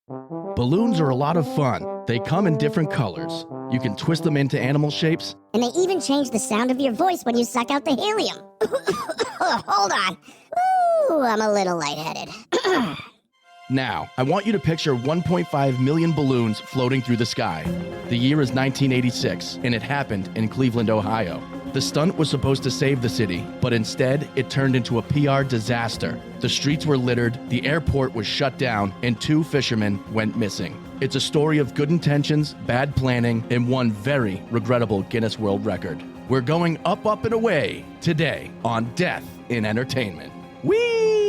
Balloons are a lot of fun. They come in different colors. You can twist them into animal shapes. And they even change the sound of your voice when you suck out the helium. Hold on. Ooh, I'm a little lightheaded. Now, I want you to picture 1.5 million balloons floating through the sky. The year is 1986, and it happened in Cleveland, Ohio. The stunt was supposed to save the city, but instead, it turned into a PR disaster. The streets were littered, the airport was shut down, and 2 fishermen went missing. It's a story of good intentions, bad planning, and one very regrettable Guinness World Record. We're going up, up, and away today on Death in Entertainment. Whee!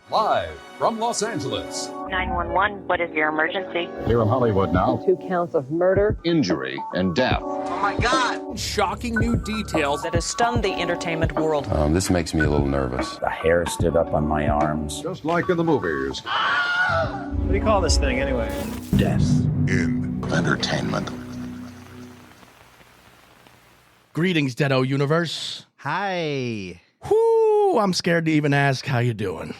Live from Los Angeles. 911, what is your emergency? Here in Hollywood now. 2 counts of murder, Injury and death. Oh my God! Shocking new details that has stunned the entertainment world. This makes me a little nervous. The hair stood up on my arms. Just like in the movies. What do you call this thing anyway? Death in Entertainment. Greetings, Deado Universe. Hi. Whoo, I'm scared to even ask how you doing.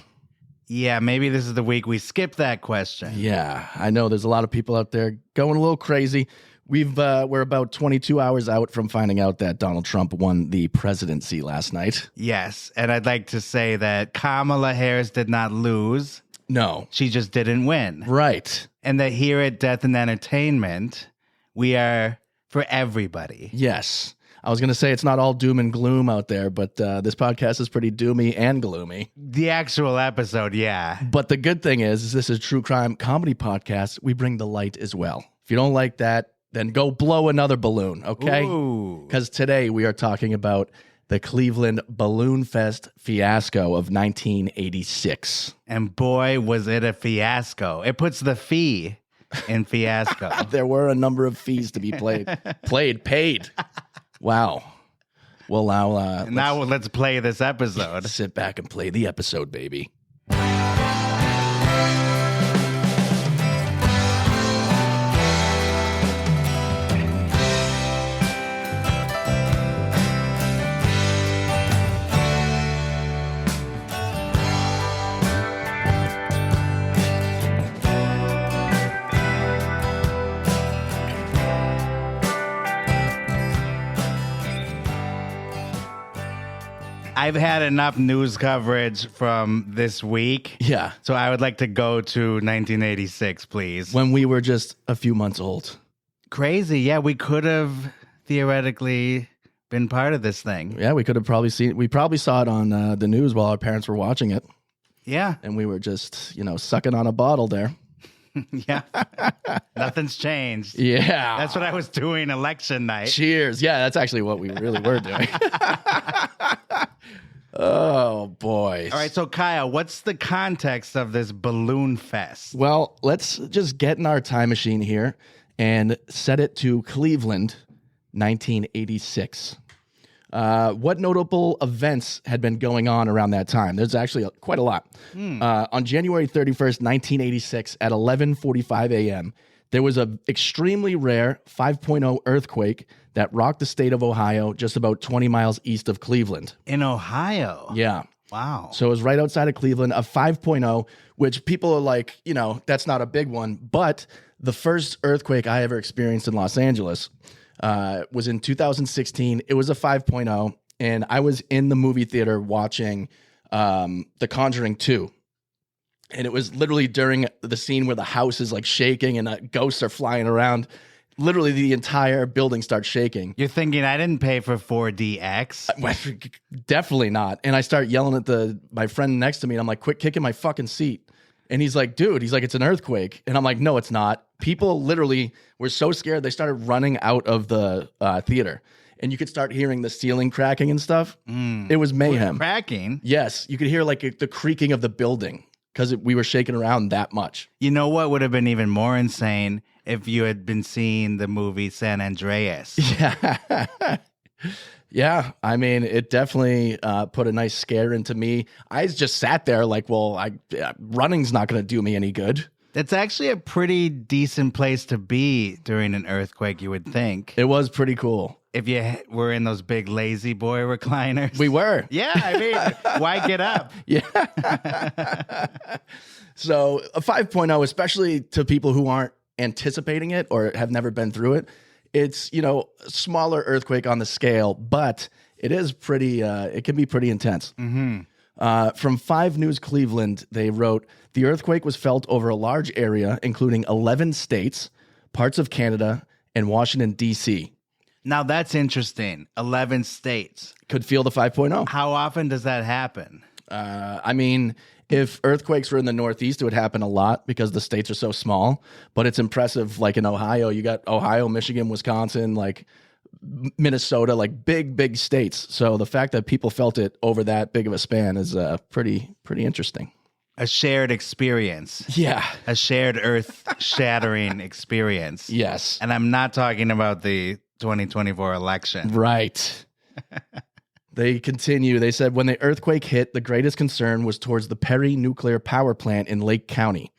Yeah, maybe this is the week we skip that question. Yeah, I know there's a lot of people out there going a little crazy. We're about 22 hours out from finding out that Donald Trump won the presidency last night. Yes, and I'd like to say that Kamala Harris did not lose. No. She just didn't win. Right. And that here at Death and Entertainment, we are for everybody. Yes. I was going to say it's not all doom and gloom out there, but this podcast is pretty doomy and gloomy. The actual episode, yeah. But the good thing is this is a true crime comedy podcast. We bring the light as well. If you don't like that, then go blow another balloon, okay? Because today we are talking about the Cleveland Balloonfest fiasco of 1986. And boy, was it a fiasco. It puts the fee in fiasco. There were a number of fees to be paid. Wow. Well, now let's play this episode. Sit back and play the episode, baby. I've had enough news coverage from this week. Yeah. So I would like to go to 1986, please. When we were just a few months old. Crazy. Yeah, we could have theoretically been part of this thing. Yeah, we probably saw it on the news while our parents were watching it. Yeah. And we were just, sucking on a bottle there. Yeah. Nothing's changed. Yeah. That's what I was doing election night. Cheers. Yeah, that's actually what we really were doing. Oh, boy. All right, so Kyle, what's the context of this Balloon Fest? Well, let's just get in our time machine here and set it to Cleveland, 1986. What notable events had been going on around that time? There's actually quite a lot. On January 31st, 1986, at 11:45 a.m., there was an extremely rare 5.0 earthquake that rocked the state of Ohio just about 20 miles east of Cleveland. In Ohio? Yeah. Wow. So it was right outside of Cleveland, a 5.0, which people are like, that's not a big one. But the first earthquake I ever experienced in Los Angeles was in 2016. It was a 5.0, and I was in the movie theater watching The Conjuring 2. And it was literally during the scene where the house is like shaking and ghosts are flying around. Literally the entire building starts shaking. You're thinking I didn't pay for 4DX? Definitely not. And I start yelling at my friend next to me, and I'm like, quit kicking my fucking seat. And he's like, dude, it's an earthquake. And I'm like, no, it's not. People literally were so scared, they started running out of the theater. And you could start hearing the ceiling cracking and stuff. It was mayhem. Cracking? Yes. You could hear like the creaking of the building because we were shaking around that much. You know what would have been even more insane? If you had been seeing the movie San Andreas. Yeah. Yeah. I mean, it definitely put a nice scare into me. I just sat there like, well, running's not going to do me any good. That's actually a pretty decent place to be during an earthquake, you would think. It was pretty cool. if you were in those big lazy boy recliners. We were. Yeah, I mean, why get up? Yeah. So a 5.0, especially to people who aren't anticipating it or have never been through it, it's, a smaller earthquake on the scale, but it is pretty, it can be pretty intense. From 5 News Cleveland, they wrote, the earthquake was felt over a large area, including 11 states, parts of Canada, and Washington, D.C. Now, that's interesting. 11 states. Could feel the 5.0. How often does that happen? I mean, if earthquakes were in the Northeast, it would happen a lot because the states are so small. But it's impressive, like in Ohio, you got Ohio, Michigan, Wisconsin, like Minnesota, like big states. So the fact that people felt it over that big of a span is pretty interesting. A shared experience. Yeah. A shared earth-shattering experience. Yes. And I'm not talking about the 2024 election. Right. They continue. They said, when the earthquake hit, the greatest concern was towards the Perry Nuclear Power Plant in Lake County.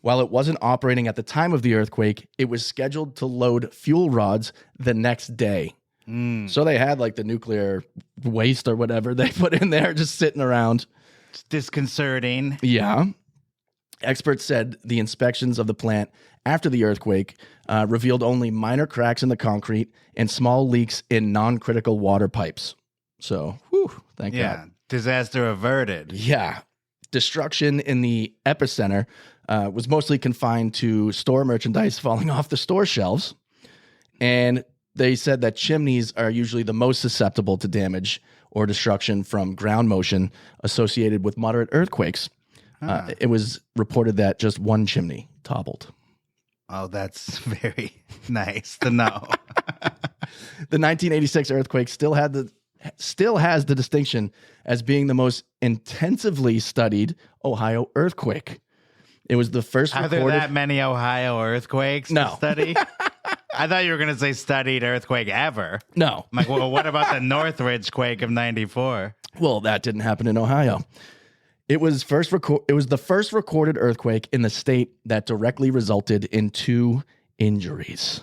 While it wasn't operating at the time of the earthquake, it was scheduled to load fuel rods the next day. So they had like the nuclear waste or whatever they put in there just sitting around. It's disconcerting. Yeah. Experts said the inspections of the plant after the earthquake revealed only minor cracks in the concrete and small leaks in non-critical water pipes. So, thank God. Disaster averted. Yeah. Destruction in the epicenter was mostly confined to store merchandise falling off the store shelves. And they said that chimneys are usually the most susceptible to damage or destruction from ground motion associated with moderate earthquakes. It was reported that just one chimney toppled. Oh, that's very nice to know. The 1986 earthquake still has the distinction as being the most intensively studied Ohio earthquake. It was the first Are recorded... there that many Ohio earthquakes to study? I thought you were going to say studied earthquake ever. No. I'm like, well, what about the Northridge quake of 94? Well, that didn't happen in Ohio. It was the first recorded earthquake in the state that directly resulted in 2 injuries.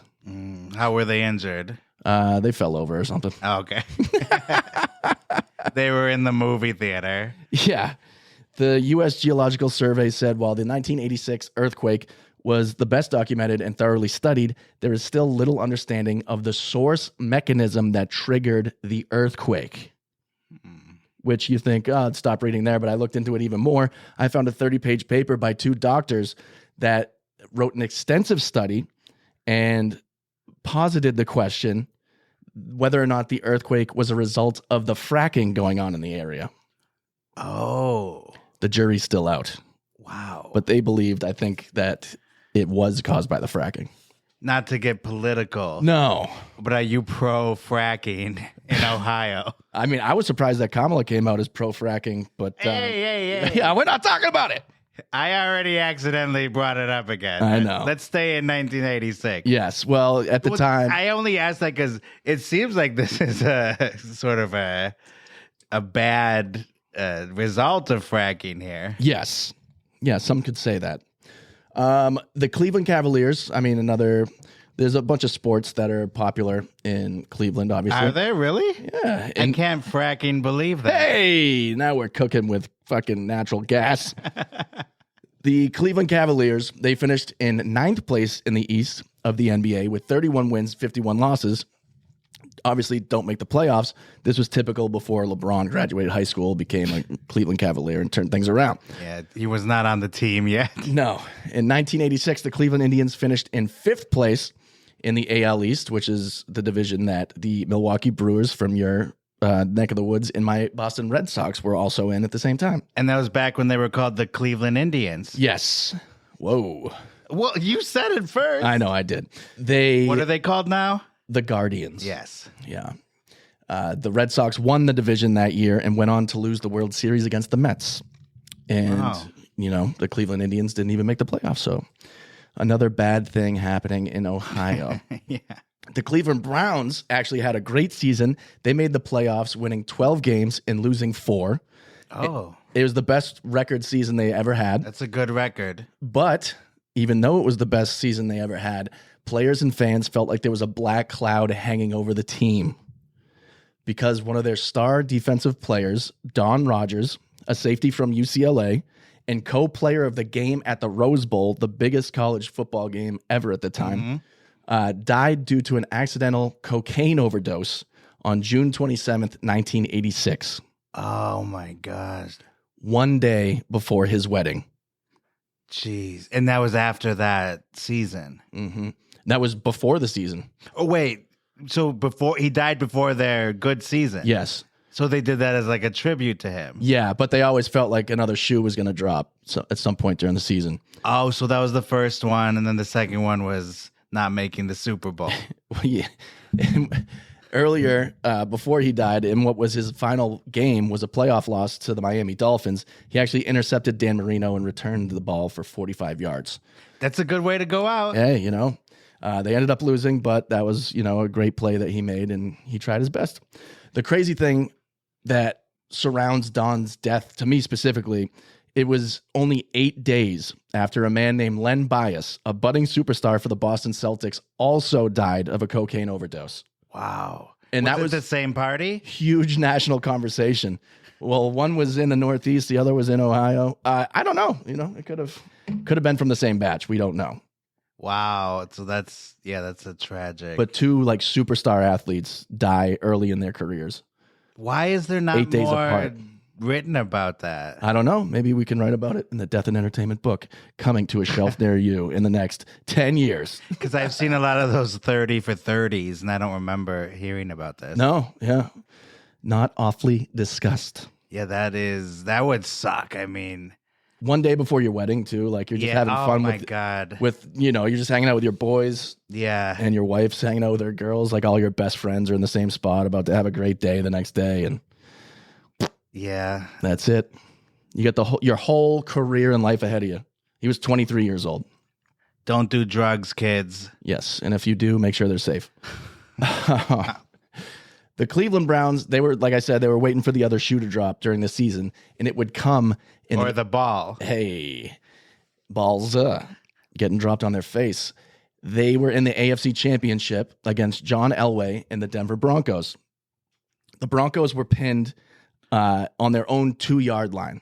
How were they injured? They fell over or something. Oh, okay. They were in the movie theater. Yeah. The U.S. Geological Survey said while the 1986 earthquake was the best documented and thoroughly studied, there is still little understanding of the source mechanism that triggered the earthquake. Which you think, stop reading there, but I looked into it even more. I found a 30-page paper by 2 doctors that wrote an extensive study and posited the question whether or not the earthquake was a result of the fracking going on in the area. Oh. The jury's still out. Wow. But they believed, I think, that it was caused by the fracking. Not to get political. No. But are you pro-fracking in Ohio? I mean, I was surprised that Kamala came out as pro-fracking, but... Hey. Yeah, we're not talking about it. I already accidentally brought it up again. I know. Let's stay in 1986. Yes, well, at the time... I only asked that because it seems like this is a sort of a bad result of fracking here. Yes. Yeah, some could say that. The Cleveland Cavaliers, I mean, there's a bunch of sports that are popular in Cleveland, obviously. Are they really? Yeah. I can't fracking believe that. Hey, now we're cooking with fucking natural gas. The Cleveland Cavaliers, they finished in 9th place in the East of the NBA with 31 wins, 51 losses. Obviously, don't make the playoffs. This was typical before LeBron graduated high school, became a Cleveland Cavalier, and turned things around. Yeah, he was not on the team yet. No. In 1986, the Cleveland Indians finished in 5th place in the AL East, which is the division that the Milwaukee Brewers from your neck of the woods and my Boston Red Sox were also in at the same time. And that was back when they were called the Cleveland Indians. Yes. Whoa. Well, you said it first. I know I did. What are they called now? The Guardians. Yes. Yeah. The Red Sox won the division that year and went on to lose the World Series against the Mets. And, the Cleveland Indians didn't even make the playoffs. So another bad thing happening in Ohio. Yeah. The Cleveland Browns actually had a great season. They made the playoffs, winning 12 games and losing 4. Oh. It was the best record season they ever had. That's a good record. But even though it was the best season they ever had, players and fans felt like there was a black cloud hanging over the team because one of their star defensive players, Don Rogers, a safety from UCLA, and co-player of the game at the Rose Bowl, the biggest college football game ever at the time, died due to an accidental cocaine overdose on June 27th, 1986. Oh, my gosh. One day before his wedding. Jeez. And that was after that season. Mm-hmm. That was before the season. Oh, wait. So he died before their good season? Yes. So they did that as like a tribute to him? Yeah, but they always felt like another shoe was going to drop at some point during the season. Oh, so that was the first one, and then the second one was not making the Super Bowl. Well, yeah. Earlier, before he died, in what was his final game was a playoff loss to the Miami Dolphins. He actually intercepted Dan Marino and returned the ball for 45 yards. That's a good way to go out. Hey, they ended up losing, but that was, a great play that he made, and he tried his best. The crazy thing that surrounds Don's death, to me specifically, it was only 8 days after a man named Len Bias, a budding superstar for the Boston Celtics, also died of a cocaine overdose. Wow. And that was the same party? Huge national conversation. Well, one was in the Northeast, the other was in Ohio. I don't know. It could have been from the same batch. We don't know. Wow. So that's a tragic. But two superstar athletes die early in their careers. Why is there not 8 days more apart written about that? I don't know. Maybe we can write about it in the Death and Entertainment book coming to a shelf near you in the next 10 years. Because I've seen a lot of those 30 for 30s, and I don't remember hearing about this. No, yeah. Not awfully discussed. Yeah, that would suck. I mean, one day before your wedding, too. Like you're just having fun with you're just hanging out with your boys. Yeah. And your wife's hanging out with her girls. Like all your best friends are in the same spot, about to have a great day the next day. And yeah, that's it. You got your whole career and life ahead of you. He was 23 years old. Don't do drugs, kids. Yes, and if you do, make sure they're safe. The Cleveland Browns, they were, like I said, they were waiting for the other shoe to drop during the season, and it would come in the ball. Hey, balls getting dropped on their face. They were in the AFC Championship against John Elway and the Denver Broncos. The Broncos were pinned on their own 2-yard line.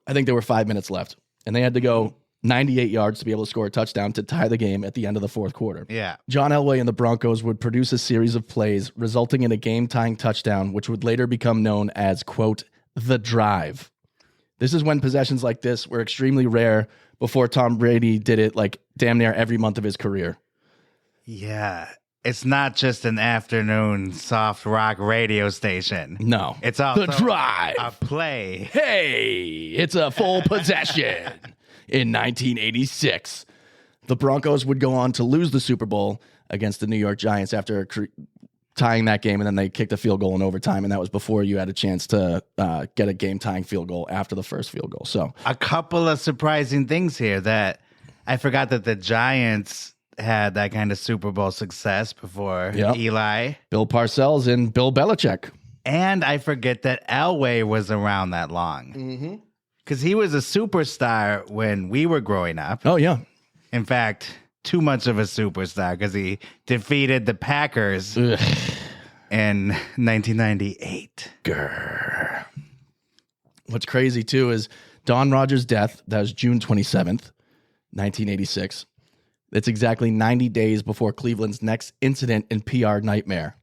I think there were 5 minutes left, and they had to go 98 yards to be able to score a touchdown to tie the game at the end of the fourth quarter. Yeah. John Elway and the Broncos would produce a series of plays resulting in a game-tying touchdown, which would later become known as, quote, the drive. This is when possessions like this were extremely rare before Tom Brady did it like damn near every month of his career. Yeah. It's not just an afternoon soft rock radio station. No. It's also the drive. A play. Hey, it's a full possession. In 1986, the Broncos would go on to lose the Super Bowl against the New York Giants after tying that game, and then they kicked a field goal in overtime, and that was before you had a chance to get a game-tying field goal after the first field goal. So a couple of surprising things here that I forgot that the Giants had that kind of Super Bowl success before Eli. Bill Parcells and Bill Belichick. And I forget that Elway was around that long. Mm-hmm. Because he was a superstar when we were growing up. Oh, yeah. In fact, too much of a superstar because he defeated the Packers in 1998. Grr. What's crazy, too, is Don Rogers' death. That was June 27th, 1986. That's exactly 90 days before Cleveland's next incident and PR nightmare,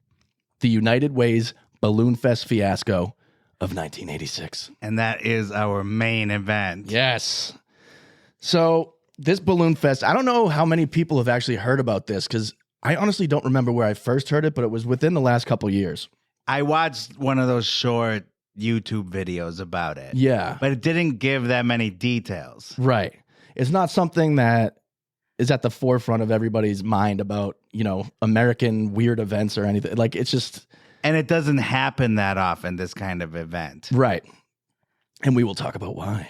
the United Way's Balloonfest fiasco of 1986. And that is our main event. Yes. So this Balloonfest, I don't know how many people have actually heard about this because I honestly don't remember where I first heard it, but it was within the last couple years. I watched one of those short YouTube videos about it. Yeah. But it didn't give that many details. Right. It's not something that is at the forefront of everybody's mind about, American weird events or anything. Like, it's just... And it doesn't happen that often, this kind of event. Right. And we will talk about why.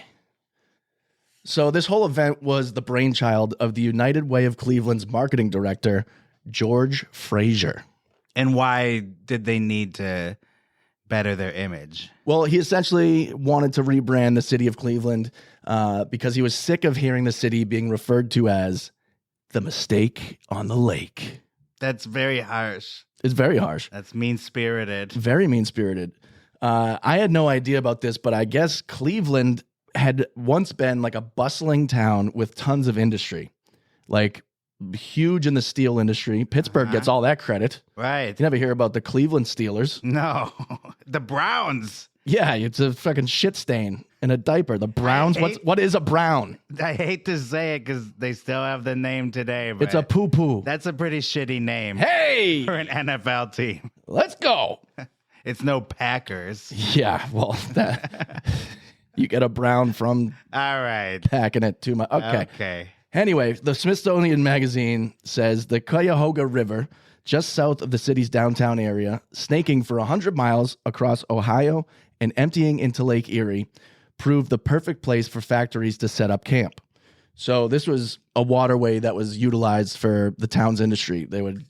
So this whole event was the brainchild of the United Way of Cleveland's marketing director, George Frazier. And why did they need to better their image? Well, he essentially wanted to rebrand the city of Cleveland because he was sick of hearing the city being referred to as The Mistake on the Lake. That's very harsh. It's very harsh. That's mean-spirited. Very mean-spirited. I had no idea about this, but I guess Cleveland had once been like a bustling town with tons of industry. Like huge in the steel industry. Pittsburgh gets all that credit. Right. You never hear about the Cleveland Steelers. No. The Browns. Yeah, it's a fucking shit stain in a diaper. The Browns, what is a brown? I hate to say it because they still have the name today, but It's a poo-poo. that's a pretty shitty name Hey! for an NFL team. Let's go. It's no Packers. Yeah, well, that you get a brown from All right. packing it too much. Okay. Anyway, the Smithsonian Magazine says the Cuyahoga River, just south of the city's downtown area, snaking for 100 miles across Ohio and emptying into Lake Erie, proved the perfect place for factories to set up camp. So this was a waterway that was utilized for the town's industry. They would,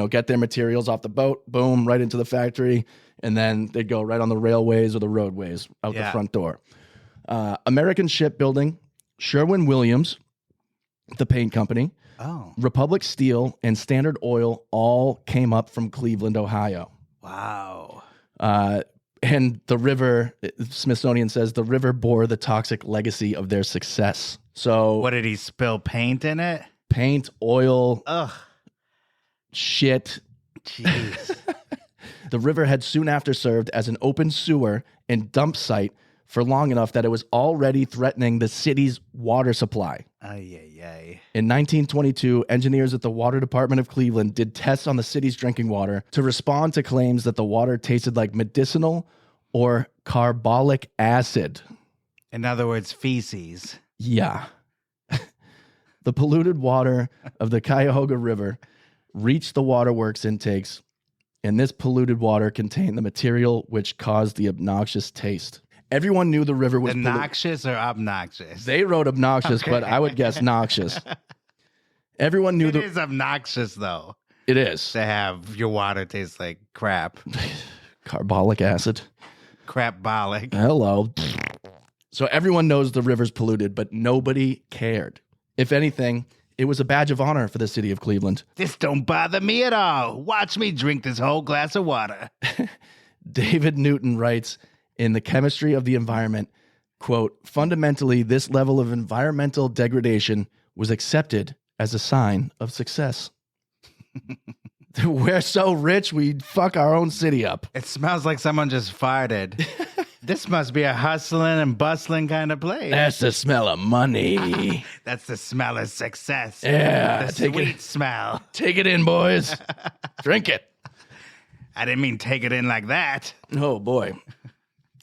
get their materials off the boat, boom, right into the factory, and then they'd go right on the railways or the roadways out the front door. American Shipbuilding, Sherwin-Williams, the paint company, Republic Steel, and Standard Oil all came up from Cleveland, Ohio. Wow. And the river, Smithsonian says, the river bore the toxic legacy of their success. So What did he spill paint in it? paint, oil, Ugh. shit. Jeez. The river had soon after served as an open sewer and dump site for long enough that it was already threatening the city's water supply. Ay. In 1922, engineers at the Water Department of Cleveland did tests on the city's drinking water to respond to claims that the water tasted like medicinal or carbolic acid. In other words, feces. Yeah. The polluted water of the Cuyahoga River reached the waterworks intakes, and this polluted water contained the material which caused the obnoxious taste. Everyone knew the river was Noxious or obnoxious? They wrote obnoxious, but I would guess noxious. Everyone knew It is obnoxious, though, It is. to have your water taste like crap. Carbolic acid. Crapbolic. Hello. So everyone knows the river's polluted, but nobody cared. If anything, it was a badge of honor for the city of Cleveland. This don't bother me at all. Watch me drink this whole glass of water. David Newton writes, in The Chemistry of the Environment, quote, fundamentally, this level of environmental degradation was accepted as a sign of success. We're so rich, we fuck our own city up. It smells like someone just farted. This must be a hustling and bustling kind of place. That's the smell of money. That's the smell of success. Yeah, The take sweet it. smell. Take it in, boys. Drink it. I didn't mean take it in like that. Oh, boy.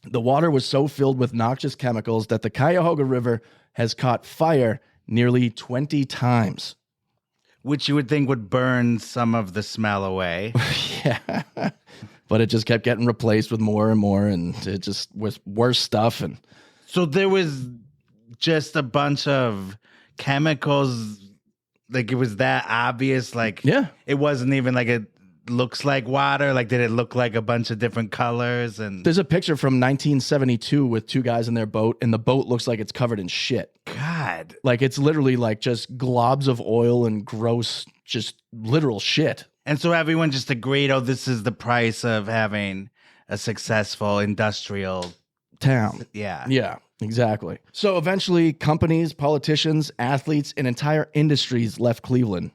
The water was so filled with noxious chemicals that the Cuyahoga River has caught fire nearly 20 times. Which you would think would burn some of the smell away. Yeah. But it just kept getting replaced with more and more, and it just was worse stuff. And So there was just a bunch of chemicals. Like, it was that obvious. Like, yeah, it wasn't even like it looks like water. Like, did it look like a bunch of different colors? And there's a picture from 1972 with two guys in their boat, and the boat looks like it's covered in shit. God, Like, it's literally like just globs of oil and gross, just literal shit. and so everyone just agreed, oh, this is the price of having a successful industrial Town. Yeah. Yeah, exactly. So eventually, companies, politicians, athletes, and entire industries left Cleveland,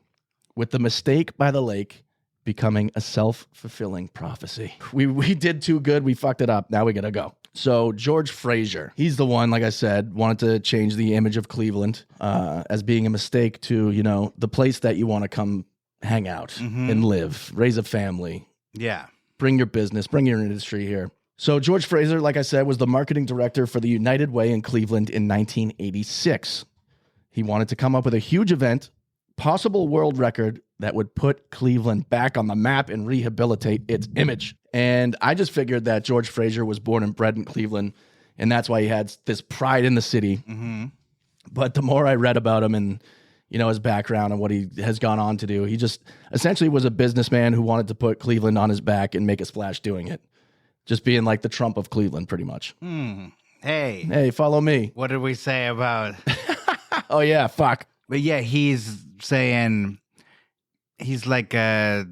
with the mistake by the lake becoming a self-fulfilling prophecy. We did too good. We fucked it up. Now we got to go. So George Fraser, he's the one, like I said, wanted to change the image of Cleveland as being a mistake to, the place that you want to come hang out and live, raise a family, Yeah. bring your business, bring your industry here. So George Fraser, like I said, was the marketing director for the United Way in Cleveland in 1986. He wanted to come up with a huge event, possible world record that would put Cleveland back on the map and rehabilitate its image. And I just figured that George Fraser was born and bred in Cleveland, and that's why he had this pride in the city. Mm-hmm. But the more I read about him and his background and what he has gone on to do, he just essentially was a businessman who wanted to put Cleveland on his back and make a splash doing it. Just being like the Trump of Cleveland, pretty much. Hey, Follow me. what did we say about? Oh, yeah, fuck. But yeah, he's saying he's like the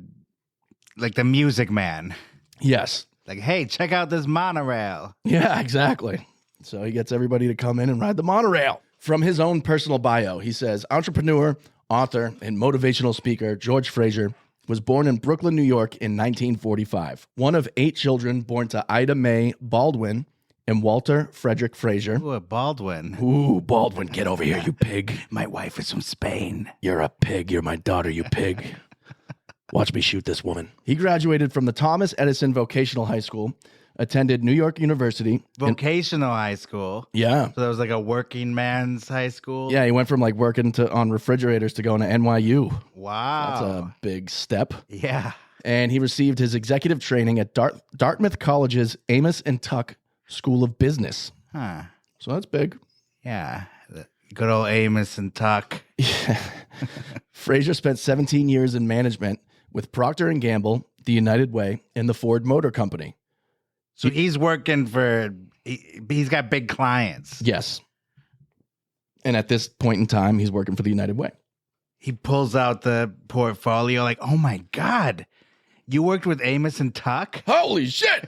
Music Man. Yes. Like, hey, check out this monorail. Yeah, exactly. So he gets everybody to come in and ride the monorail. From his own personal bio, he says, entrepreneur, author, and motivational speaker George Fraser was born in Brooklyn, New York in 1945. One of 8 children born to Ida Mae Baldwin and Walter Frederick Fraser. Ooh, a Baldwin. Ooh, Baldwin, get over here, you pig. My wife is from Spain. You're a pig. You're my daughter, you pig. Watch me shoot this woman. He graduated from the Thomas Edison Vocational High School, attended New York University. Vocational high school. Yeah. So that was like a working man's high school? Yeah, he went from like working on refrigerators to going to NYU. Wow. That's a big step. Yeah. And he received his executive training at Dartmouth College's Amos and Tuck School of Business. Huh. So that's big. Yeah. Good old Amos and Tuck. Fraser spent 17 years in management with Procter & Gamble, the United Way, and the Ford Motor Company. So he's working he's got big clients. Yes. And at this point in time, he's working for the United Way. He pulls out the portfolio like, oh my God, you worked with Amos and Tuck? Holy shit!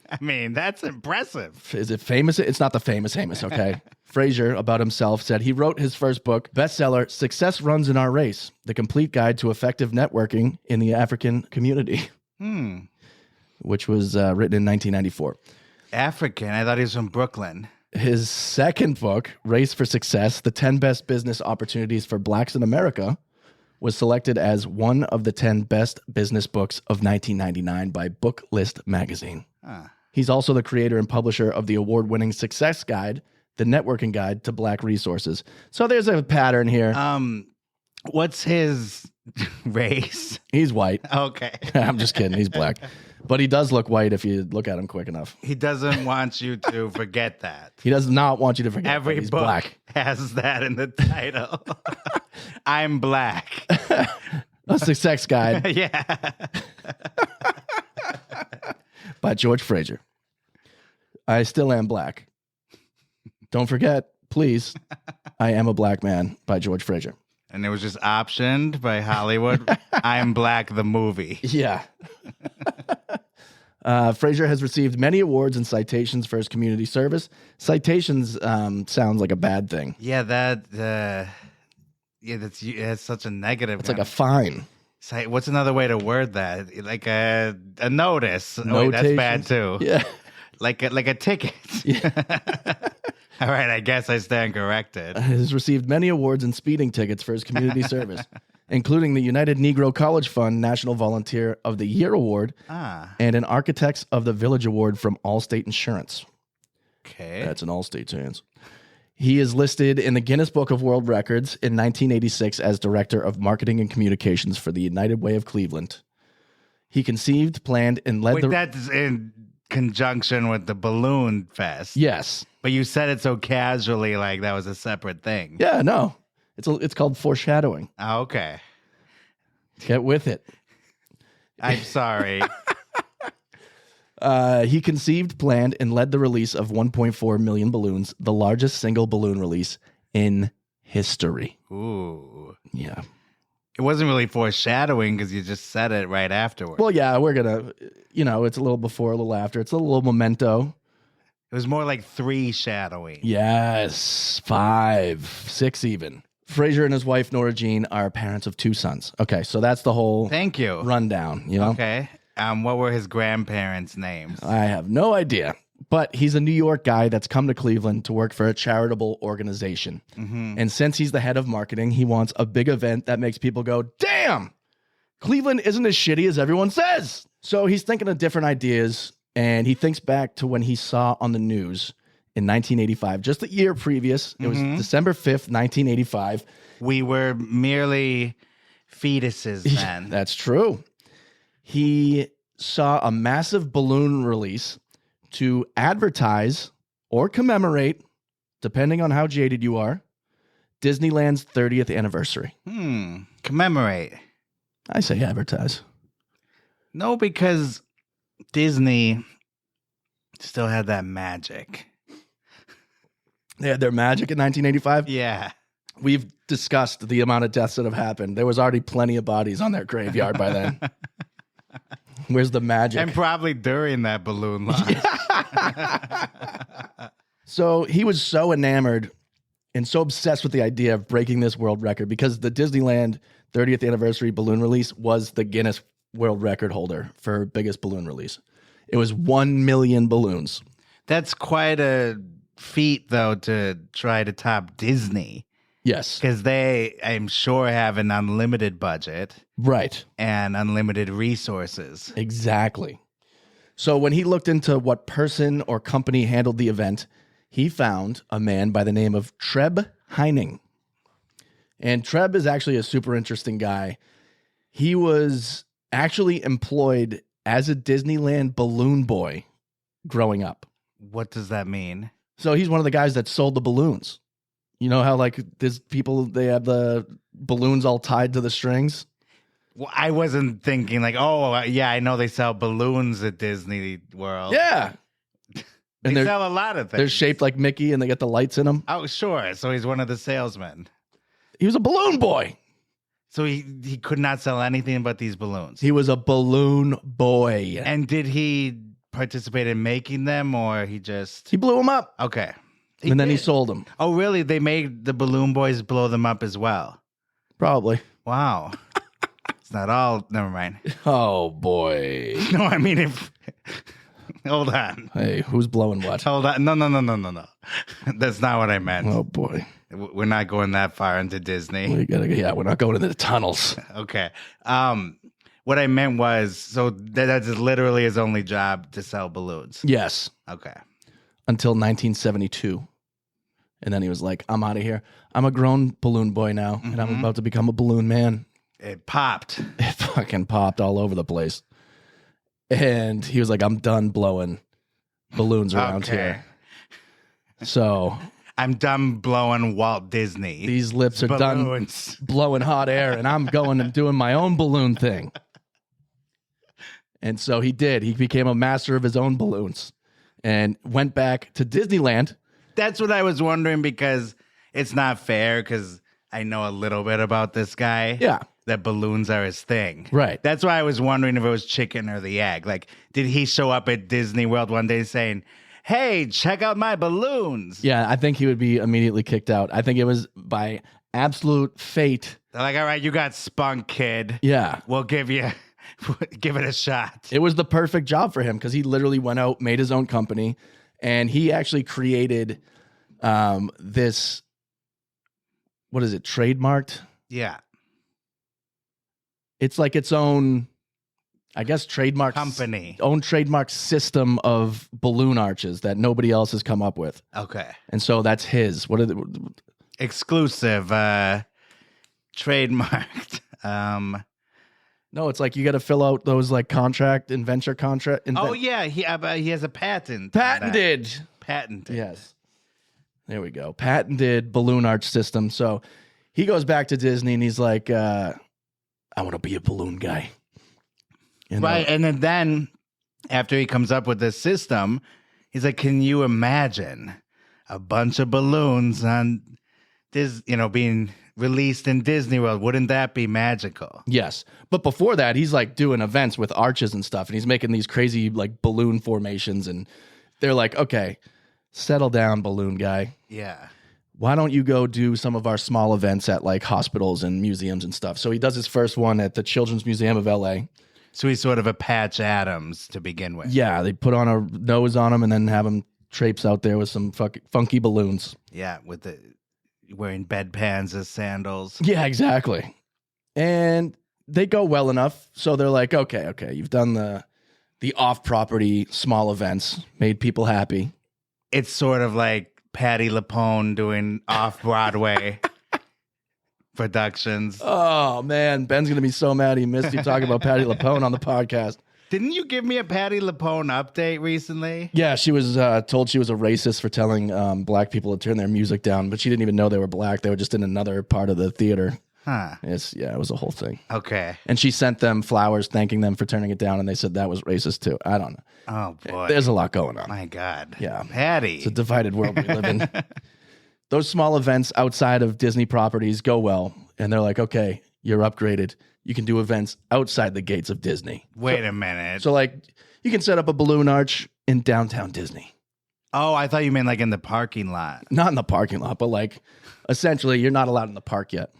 I mean, that's impressive. Is it famous? It's not the famous Amos, okay? Fraser, about himself, said he wrote his first book, bestseller, Success Runs in Our Race, The Complete Guide to Effective Networking in the African Community, which was written in 1994. African? I thought he was from Brooklyn. His second book, Race for Success, The 10 Best Business Opportunities for Blacks in America, was selected as one of the 10 best business books of 1999 by Booklist magazine. He's also the creator and publisher of the award-winning Success Guide, the networking guide to Black resources. So there's a pattern here. What's his race? He's white. Okay. I'm just kidding. He's black. But he does look white if you look at him quick enough. He doesn't want you to forget that. He does not want you to forget Every that he's book black. has that in the title. I'm black. A Success Guide Yeah. by George Fraser. I still am black. Don't forget, please, I Am a Black Man by George Fraser. And it was just optioned by Hollywood. I'm Black, the movie. Yeah. Fraser has received many awards and citations for his community service. Citations sounds like a bad thing. Yeah, that's such a negative. It's like a fine. What's another way to word that? Like a notice. Oh, wait, that's bad too. Yeah. Like a ticket. Yeah. All right, I guess I stand corrected. Has received many awards and speeding tickets for his community service, including the United Negro College Fund National Volunteer of the Year Award and an Architects of the Village Award from Allstate Insurance. Okay. That's in Allstate's hands. He is listed in the Guinness Book of World Records in 1986 as Director of Marketing and Communications for the United Way of Cleveland. He conceived, planned, and led that's in conjunction with the Balloon Fest. Yes. But you said it so casually, like that was a separate thing. Yeah, no. It's called foreshadowing. Oh, okay. Get with it. I'm sorry. He conceived, planned, and led the release of 1.4 million balloons, the largest single balloon release in history. Ooh. Yeah. It wasn't really foreshadowing because you just said it right afterwards. Well, yeah, we're going to, it's a little before, a little after. It's a little memento. It was more like 3 shadowing. Yes, 5, 6 even. Fraser and his wife, Nora Jean, are parents of 2 sons. Okay, so that's the whole Thank you. rundown, Okay. What were his grandparents' names? I have no idea. But he's a New York guy that's come to Cleveland to work for a charitable organization. Mm-hmm. And since he's the head of marketing, he wants a big event that makes people go, damn, Cleveland isn't as shitty as everyone says. So he's thinking of different ideas, and he thinks back to when he saw on the news in 1985, just the year previous. It was December 5th, 1985. We were merely fetuses then. That's true. He saw a massive balloon release to advertise or commemorate, depending on how jaded you are, Disneyland's 30th anniversary. Commemorate. I say advertise. No, because Disney still had that magic. They had their magic in 1985. Yeah. We've discussed the amount of deaths that have happened. There was already plenty of bodies on their graveyard by then. Where's the magic? And probably during that balloon launch. So he was so enamored and so obsessed with the idea of breaking this world record because the Disneyland 30th anniversary balloon release was the Guinness World Record holder for biggest balloon release. It was 1 million balloons. That's quite a feat, though, to try to top Disney. Yes. Because they, I'm sure, have an unlimited budget. Right. And unlimited resources. Exactly. So when he looked into what person or company handled the event, he found a man by the name of Treb Heining. And Treb is actually a super interesting guy. He was actually employed as a Disneyland balloon boy growing up. What does that mean? So he's one of the guys that sold the balloons. You know how like there's people, they have the balloons all tied to the strings? Well, I wasn't thinking like, oh, yeah, I know they sell balloons at Disney World. Yeah. They And sell a lot of things. they're shaped like Mickey and they get the lights in them. Oh, sure. So he's one of the salesmen. He was a balloon boy. So he could not sell anything but these balloons. He was a balloon boy. And did he participate in making them or he just... He blew them up. Okay. And then he did. sold them. Oh, really? They made the balloon boys blow them up as well? Probably. Wow. It's not all... Never mind. Oh, boy. No, I mean, if... Hold on. Hey, who's blowing what? Hold on. No. That's not what I meant. Oh, boy. We're not going that far into Disney. We're not going into the tunnels. Okay. What I meant was, so that's literally his only job to sell balloons. Yes. Okay. Until 1972. And then he was like, I'm out of here. I'm a grown balloon boy now, and I'm about to become a balloon man. It popped. It fucking popped all over the place. And he was like, I'm done blowing balloons around here. So I'm done blowing Walt Disney. these lips are balloons. done blowing hot air, and I'm going and doing my own balloon thing. And so he did. He became a master of his own balloons and went back to Disneyland. That's what I was wondering because it's not fair because I know a little bit about this guy. Yeah. That balloons are his thing. Right. That's why I was wondering if it was chicken or the egg. Like, did he show up at Disney World one day saying, hey, check out my balloons? Yeah, I think he would be immediately kicked out. I think it was by absolute fate. They're like, all right, you got spunk, kid. Yeah. We'll give it a shot. It was the perfect job for him because he literally went out, made his own company, and he actually created this, what is it, trademarked? Yeah. It's like its own, I guess, trademark company, own trademark system of balloon arches that nobody else has come up with. Okay. And so that's his. What are the exclusive, trademarked? No, it's like you got to fill out those like inventor contract. Oh yeah, he has a patent. Patented. Patented. Yes. There we go. Patented balloon arch system. So he goes back to Disney and he's like, I want to be a balloon guy. Right. And then after he comes up with this system, he's like, can you imagine a bunch of balloons on this, being released in Disney World? Wouldn't that be magical? Yes. But before that, he's like doing events with arches and stuff. And he's making these crazy like balloon formations. And they're like, okay, settle down, balloon guy. Yeah. Why don't you go do some of our small events at like hospitals and museums and stuff? So he does his first one at the Children's Museum of LA. So he's sort of a Patch Adams to begin with. Yeah, they put on a nose on him and then have him traipse out there with some funky balloons. Yeah, wearing bedpans as sandals. Yeah, exactly. And they go well enough. So they're like, okay, you've done the off-property small events, made people happy. It's sort of like Patti LuPone doing off-Broadway productions. Oh, man. Ben's going to be so mad he missed you talking about Patti LuPone on the podcast. Didn't you give me a Patti LuPone update recently? Yeah, she was told she was a racist for telling black people to turn their music down, but she didn't even know they were black. They were just in another part of the theater. Huh. It was a whole thing. Okay. And she sent them flowers thanking them for turning it down, and they said that was racist too. I don't know. Oh, boy. There's a lot going on. My God. Yeah. Patty. It's a divided world we live in. those small events outside of Disney properties go well. And they're like, okay, you're upgraded. You can do events outside the gates of Disney. Wait a minute. So like you can set up a balloon arch in downtown Disney. Oh, I thought you meant like in the parking lot. Not in the parking lot, but like essentially you're not allowed in the park yet.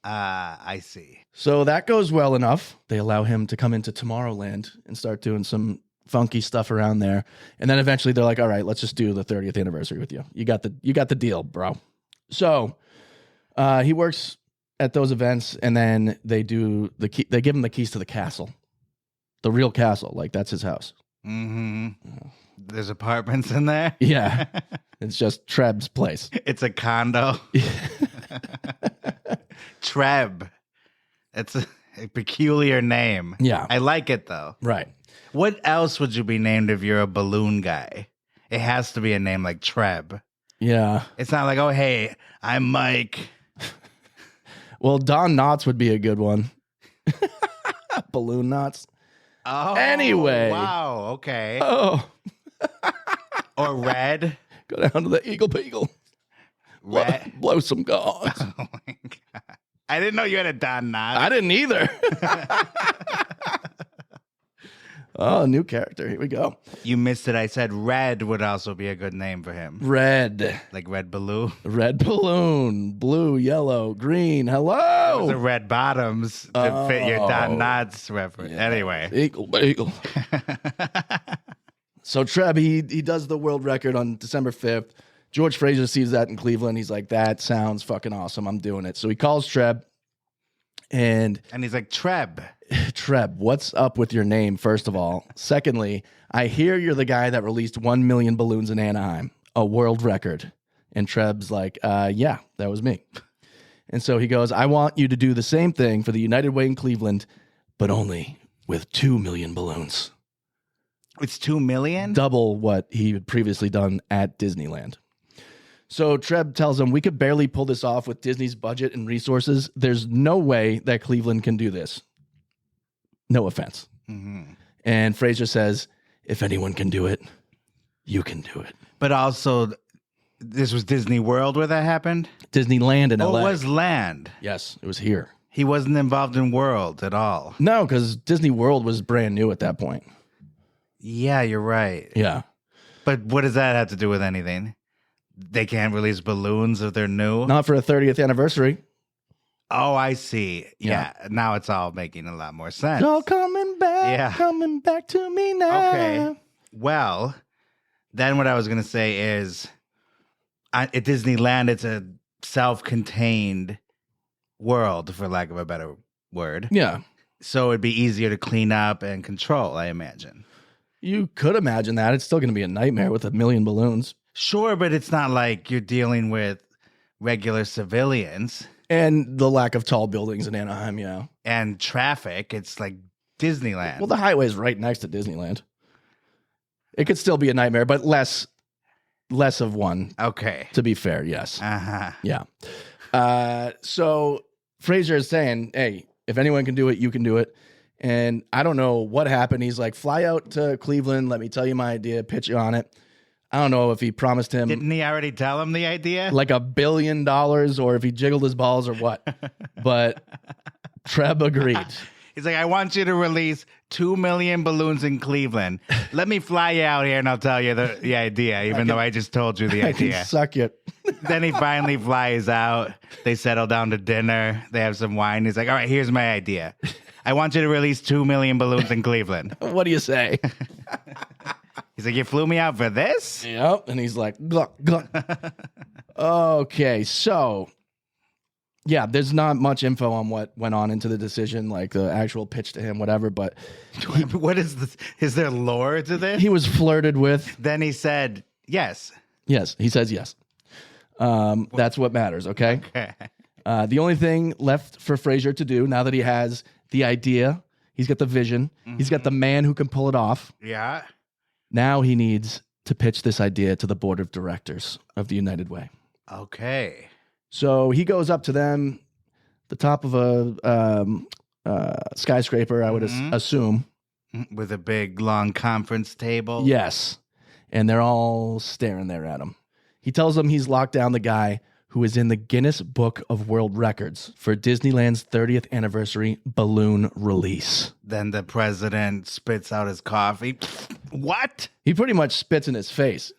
I see. So that goes well enough. They allow him to come into Tomorrowland and start doing some funky stuff around there. And then eventually they're like, all right, let's just do the 30th anniversary with you. You got the deal, bro. So he works at those events, and then they give him the keys to the castle. The real castle. Like that's his house. Mm-hmm. There's apartments in there? Yeah. It's just Treb's place. It's a condo. Treb. It's a peculiar name. Yeah. I like it though. Right. What else would you be named if you're a balloon guy? It has to be a name like Treb. Yeah. It's not like, oh, hey, I'm Mike. Well, Don Knotts would be a good one. Balloon Knots. Oh, anyway. Wow. Okay. Oh. Or Red. Go down to the Eagle Beagle. Red. Blow some guards. Oh my God. I didn't know you had a Don Knotts. I didn't either. Oh, new character. Here we go. You missed it. I said Red would also be a good name for him. Red. Like Red Balloon. Red balloon. Blue, yellow, green. Hello. The red bottoms to fit your Don Knotts reference. Yeah. Anyway. Eagle Beagle. So Treb, he does the world record on December 5th. George Fraser sees that in Cleveland. He's like, that sounds fucking awesome. I'm doing it. So he calls Treb. And he's like, Treb, what's up with your name, first of all? Secondly, I hear you're the guy that released 1 million balloons in Anaheim, a world record. And Treb's like, yeah, that was me. And so he goes, I want you to do the same thing for the United Way in Cleveland, but only with 2 million balloons. It's 2 million? Double what he had previously done at Disneyland. So Treb tells him, we could barely pull this off with Disney's budget and resources. There's no way that Cleveland can do this. No offense. Mm-hmm. And Fraser says, if anyone can do it, you can do it. But also, this was Disney World where that happened? Disneyland in LA. Oh, it was land. Yes, it was here. He wasn't involved in World at all. No, because Disney World was brand new at that point. Yeah, you're right. Yeah. But what does that have to do with anything? They can't release balloons if they're new? Not for a 30th anniversary. Oh, I see. Yeah. Now it's all making a lot more sense. It's all coming back to me now. Okay. Well, then what I was going to say is at Disneyland, it's a self-contained world, for lack of a better word. Yeah. So it'd be easier to clean up and control, I imagine. You could imagine that. It's still going to be a nightmare with 1 million balloons. Sure, but it's not like you're dealing with regular civilians. And the lack of tall buildings in Anaheim, yeah. And traffic. It's like Disneyland. Well, the highway's right next to Disneyland. It could still be a nightmare, but less of one. Okay. To be fair, yes. Uh-huh. Yeah. So Fraser is saying, hey, if anyone can do it, you can do it. And I don't know what happened. He's like, fly out to Cleveland. Let me tell you my idea. Pitch you on it. I don't know if he promised him. Didn't he already tell him the idea? Like $1 billion or if he jiggled his balls or what. But Treb agreed. He's like, I want you to release 2 million balloons in Cleveland. Let me fly you out here and I'll tell you the idea, even though I just told you the I idea. can suck it. Then he finally flies out. They settle down to dinner. They have some wine. He's like, all right, here's my idea. I want you to release 2 million balloons in Cleveland. What do you say? He's like, you flew me out for this? Yep. And he's like, gluck, gluck. Okay, so yeah, there's not much info on what went on into the decision, like the actual pitch to him, whatever, but what is this? Is there lore to this? He was flirted with. Then he said yes. Yes, he says yes. That's what matters, okay? The only thing left for Fraser to do now that he has the idea, he's got the vision, he's got the man who can pull it off. Yeah. Now he needs to pitch this idea to the board of directors of the United Way. Okay. So he goes up to them, the top of a skyscraper, I would assume. With a big, long conference table. Yes. And they're all staring there at him. He tells them he's locked down the guy who is in the Guinness Book of World Records for Disneyland's 30th anniversary balloon release. Then the president spits out his coffee. What? He pretty much spits in his face.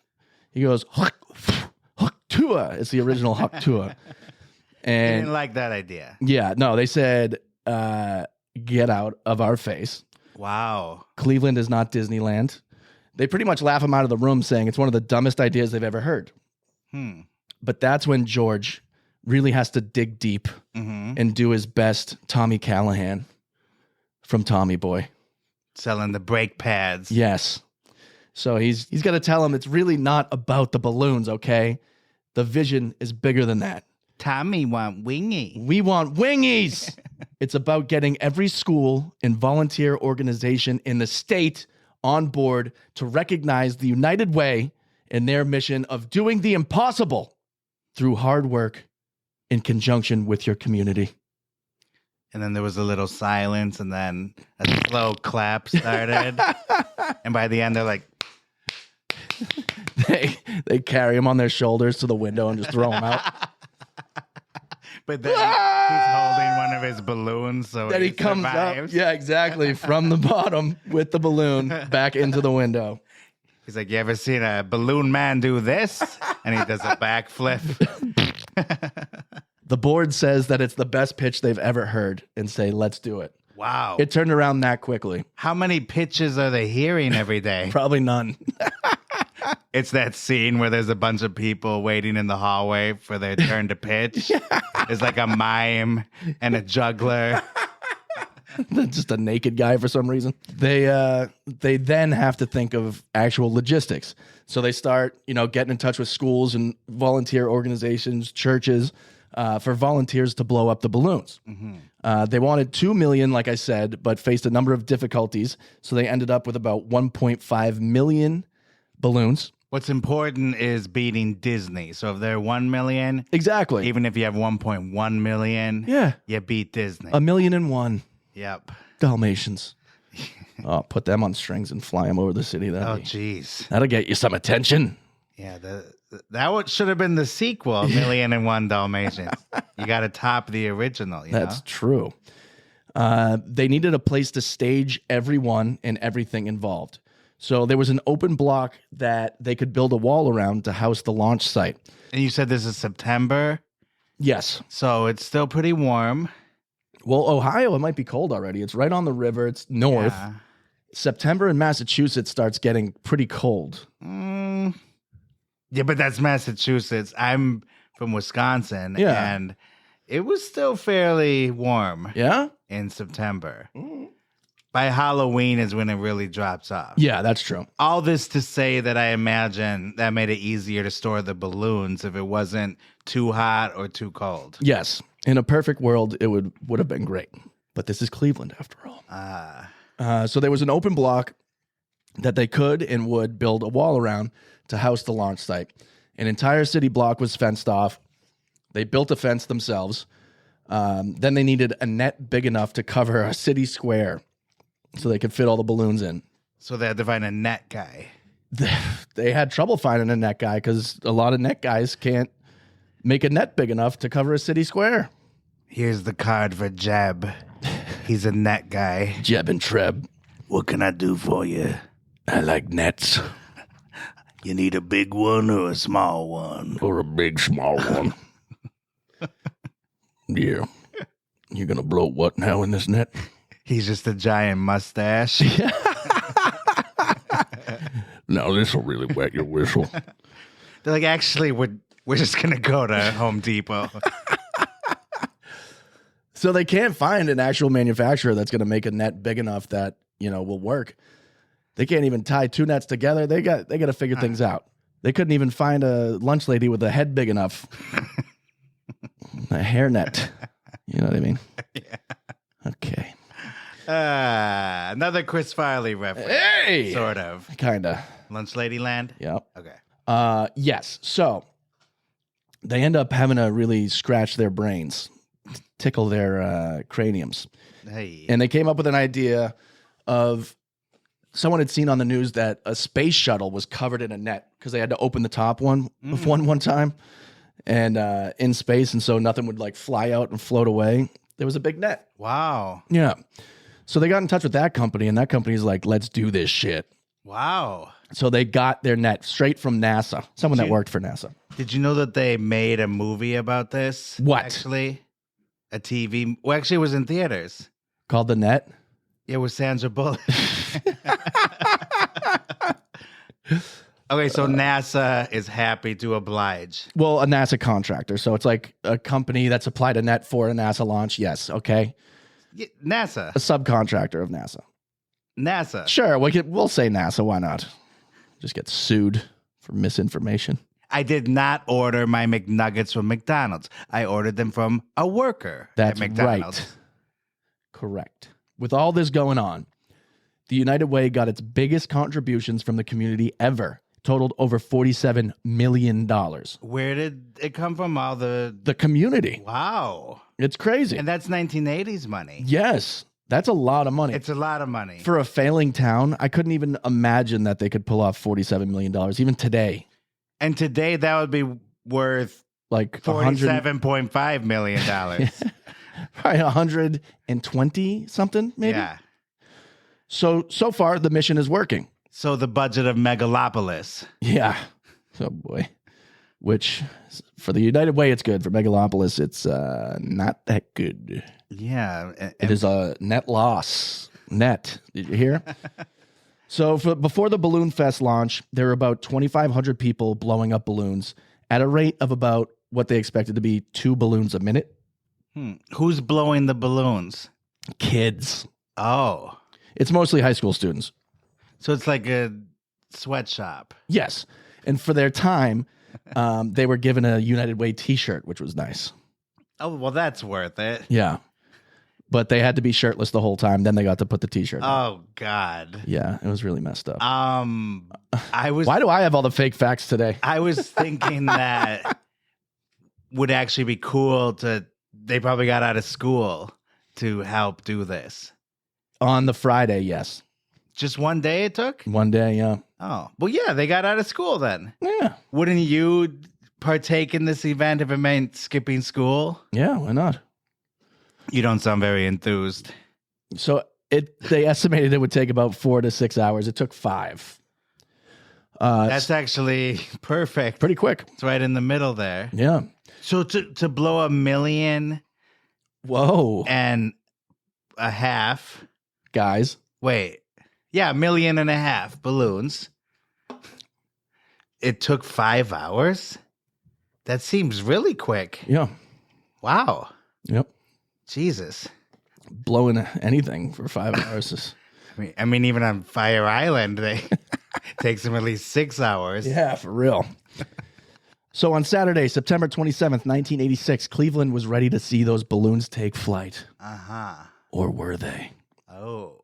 He goes, Huck Tua. It's the original Huck Tua. I And didn't like that idea. yeah, no, they said, get out of our face. Wow. Cleveland is not Disneyland. They pretty much laugh him out of the room saying it's one of the dumbest ideas they've ever heard. But that's when George really has to dig deep and do his best Tommy Callahan from Tommy Boy. Selling the brake pads. Yes. So he's got to tell him it's really not about the balloons, okay? The vision is bigger than that. Tommy want wingy. We want wingies. It's about getting every school and volunteer organization in the state on board to recognize the United Way and their mission of doing the impossible through hard work in conjunction with your community. And then there was a little silence, and then a slow clap started. And by the end, they're like, They carry him on their shoulders to the window and just throw him out. but then he's holding one of his balloons, so Then he comes survives. up, yeah, exactly, from the bottom with the balloon back into the window. He's like, you ever seen a balloon man do this? And he does a backflip. The board says that it's the best pitch they've ever heard and say, let's do it. Wow. It turned around that quickly. How many pitches are they hearing every day? Probably none. It's that scene where there's a bunch of people waiting in the hallway for their turn to pitch. There's like a mime and a juggler. Just a naked guy for some reason. They then have to think of actual logistics. So they start, getting in touch with schools and volunteer organizations, churches, for volunteers to blow up the balloons. They wanted 2 million, like I said, but faced a number of difficulties. So they ended up with about 1.5 million balloons. What's important is beating Disney. So if they're 1 million, Exactly. even if you have 1.1 million, Yeah. you beat Disney. 1,000,001 Yep. Dalmatians. Oh, put them on strings and fly them over the city. Oh, jeez. That'll get you some attention. Yeah, that should have been the sequel, 1,000,001 Dalmatians. You got to top the original, That's true. They needed a place to stage everyone and everything involved. So there was an open block that they could build a wall around to house the launch site. And you said this is September, Yes. so it's still pretty warm. Well, Ohio, it might be cold already. It's right on the river. It's north. Yeah. September in Massachusetts starts getting pretty cold. Yeah, but that's Massachusetts. I'm from Wisconsin, Yeah. and it was still fairly warm Yeah? in September. By Halloween is when it really drops off. Yeah, that's true. All this to say that I imagine that made it easier to store the balloons if it wasn't too hot or too cold. Yes. In a perfect world, it would have been great. But this is Cleveland, after all. So there was an open block that they could and would build a wall around to house the launch site. An entire city block was fenced off. They built a fence themselves. Then they needed a net big enough to cover a city square so they could fit all the balloons in. So they had to find a net guy. They had trouble finding a net guy because a lot of net guys can't make a net big enough to cover a city square. Here's the card for Jeb. He's a net guy. Jeb and Treb. What can I do for you? I like nets. You need a big one or a small one? Or a big, small one. Yeah. You're going to blow what now in this net? He's just a giant mustache. Now this will really wet your whistle. They're like, actually, we're just going to go to Home Depot. So they can't find an actual manufacturer that's going to make a net big enough that, will work. They can't even tie two nets together. They got to figure things out. They couldn't even find a lunch lady with a head big enough. A hair net. You know what I mean? Yeah. Okay. Another Chris Farley reference. Hey! Sort of. Kind of. Lunch Lady Land? Yep. Okay. Yes. So they end up having to really scratch their brains, tickle their craniums. Hey. And they came up with an idea of someone had seen on the news that a space shuttle was covered in a net because they had to open the top one of one time. and in space, and so nothing would like fly out and float away. There was a big net. Wow. Yeah. So they got in touch with that company, and that company's like, let's do this shit. Wow. So they got their net straight from NASA, someone that worked for NASA. Did you know that they made a movie about this? What? Actually, a TV. Well, actually, it was in theaters. Called The Net? It was Sandra Bullock. Okay, so NASA is happy to oblige. Well, a NASA contractor. So it's like a company that supplied a net for a NASA launch. Yes. Okay. Yeah, NASA. A subcontractor of NASA. NASA. Sure. We'll say NASA. Why not? Just get sued for misinformation. I did not order my McNuggets from McDonald's. I ordered them from a worker That's at McDonald's. right. Correct. With all this going on, the United Way got its biggest contributions from the community ever, totaled over $47 million. Where did it come from? All the community. Wow. It's crazy. And that's 1980s money. Yes. That's a lot of money. It's a lot of money. For a failing town, I couldn't even imagine that they could pull off $47 million, even today. And today that would be worth like $47.5 million. Probably 120 something, maybe. Yeah. So far, the mission is working. So the budget of Megalopolis. Yeah. Oh, boy. Which, for the United Way, it's good. For Megalopolis, it's not that good. Yeah. It is a net loss. Net. Did you hear? So before the Balloonfest launch, there were about 2,500 people blowing up balloons at a rate of about what they expected to be 2 balloons a minute. Who's blowing the balloons? Kids. Oh. It's mostly high school students. So it's like a sweatshop. Yes. And for their time, they were given a United Way t-shirt, which was nice. Oh, well, that's worth it. Yeah. But they had to be shirtless the whole time. Then they got to put the t-shirt on. Oh, God. Yeah, it was really messed up. Why do I have all the fake facts today? I was thinking that would actually be cool they probably got out of school to help do this. On the Friday, yes. Just one day it took? One day, yeah. Oh, well, yeah, they got out of school then. Yeah. Wouldn't you partake in this event if it meant skipping school? Yeah, why not? You don't sound very enthused. So they estimated it would take about 4 to 6 hours. It took 5. That's actually perfect. Pretty quick. It's right in the middle there. Yeah. So to blow 1.5 million. Whoa. And a half. Guys. Wait. Yeah, 1.5 million balloons. It took 5 hours? That seems really quick. Yeah. Wow. Yep. Jesus. Blowing anything for 5 hours is... I mean, even on Fire Island, it takes them at least 6 hours. Yeah, for real. So on Saturday, September 27th, 1986, Cleveland was ready to see those balloons take flight. Uh-huh. Or were they? Oh.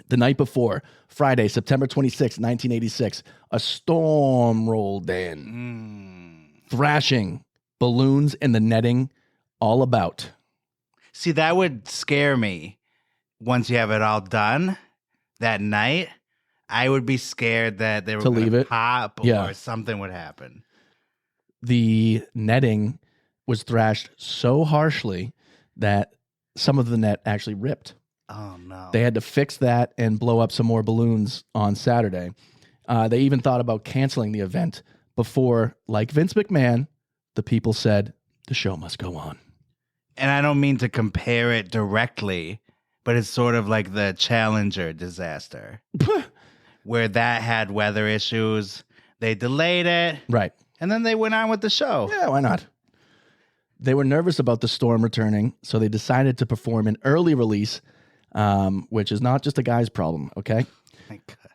The night before, Friday, September 26th, 1986, a storm rolled in. Thrashing, balloons and the netting all about. See, that would scare me once you have it all done that night. I would be scared that they were To going leave to it? pop Yeah. or something would happen. The netting was thrashed so harshly that some of the net actually ripped. Oh, no. They had to fix that and blow up some more balloons on Saturday. They even thought about canceling the event before, like Vince McMahon, the people said, the show must go on. And I don't mean to compare it directly, but it's sort of like the Challenger disaster, where that had weather issues. They delayed it. Right. And then they went on with the show. Yeah, why not? They were nervous about the storm returning, so they decided to perform an early release, which is not just a guy's problem, okay?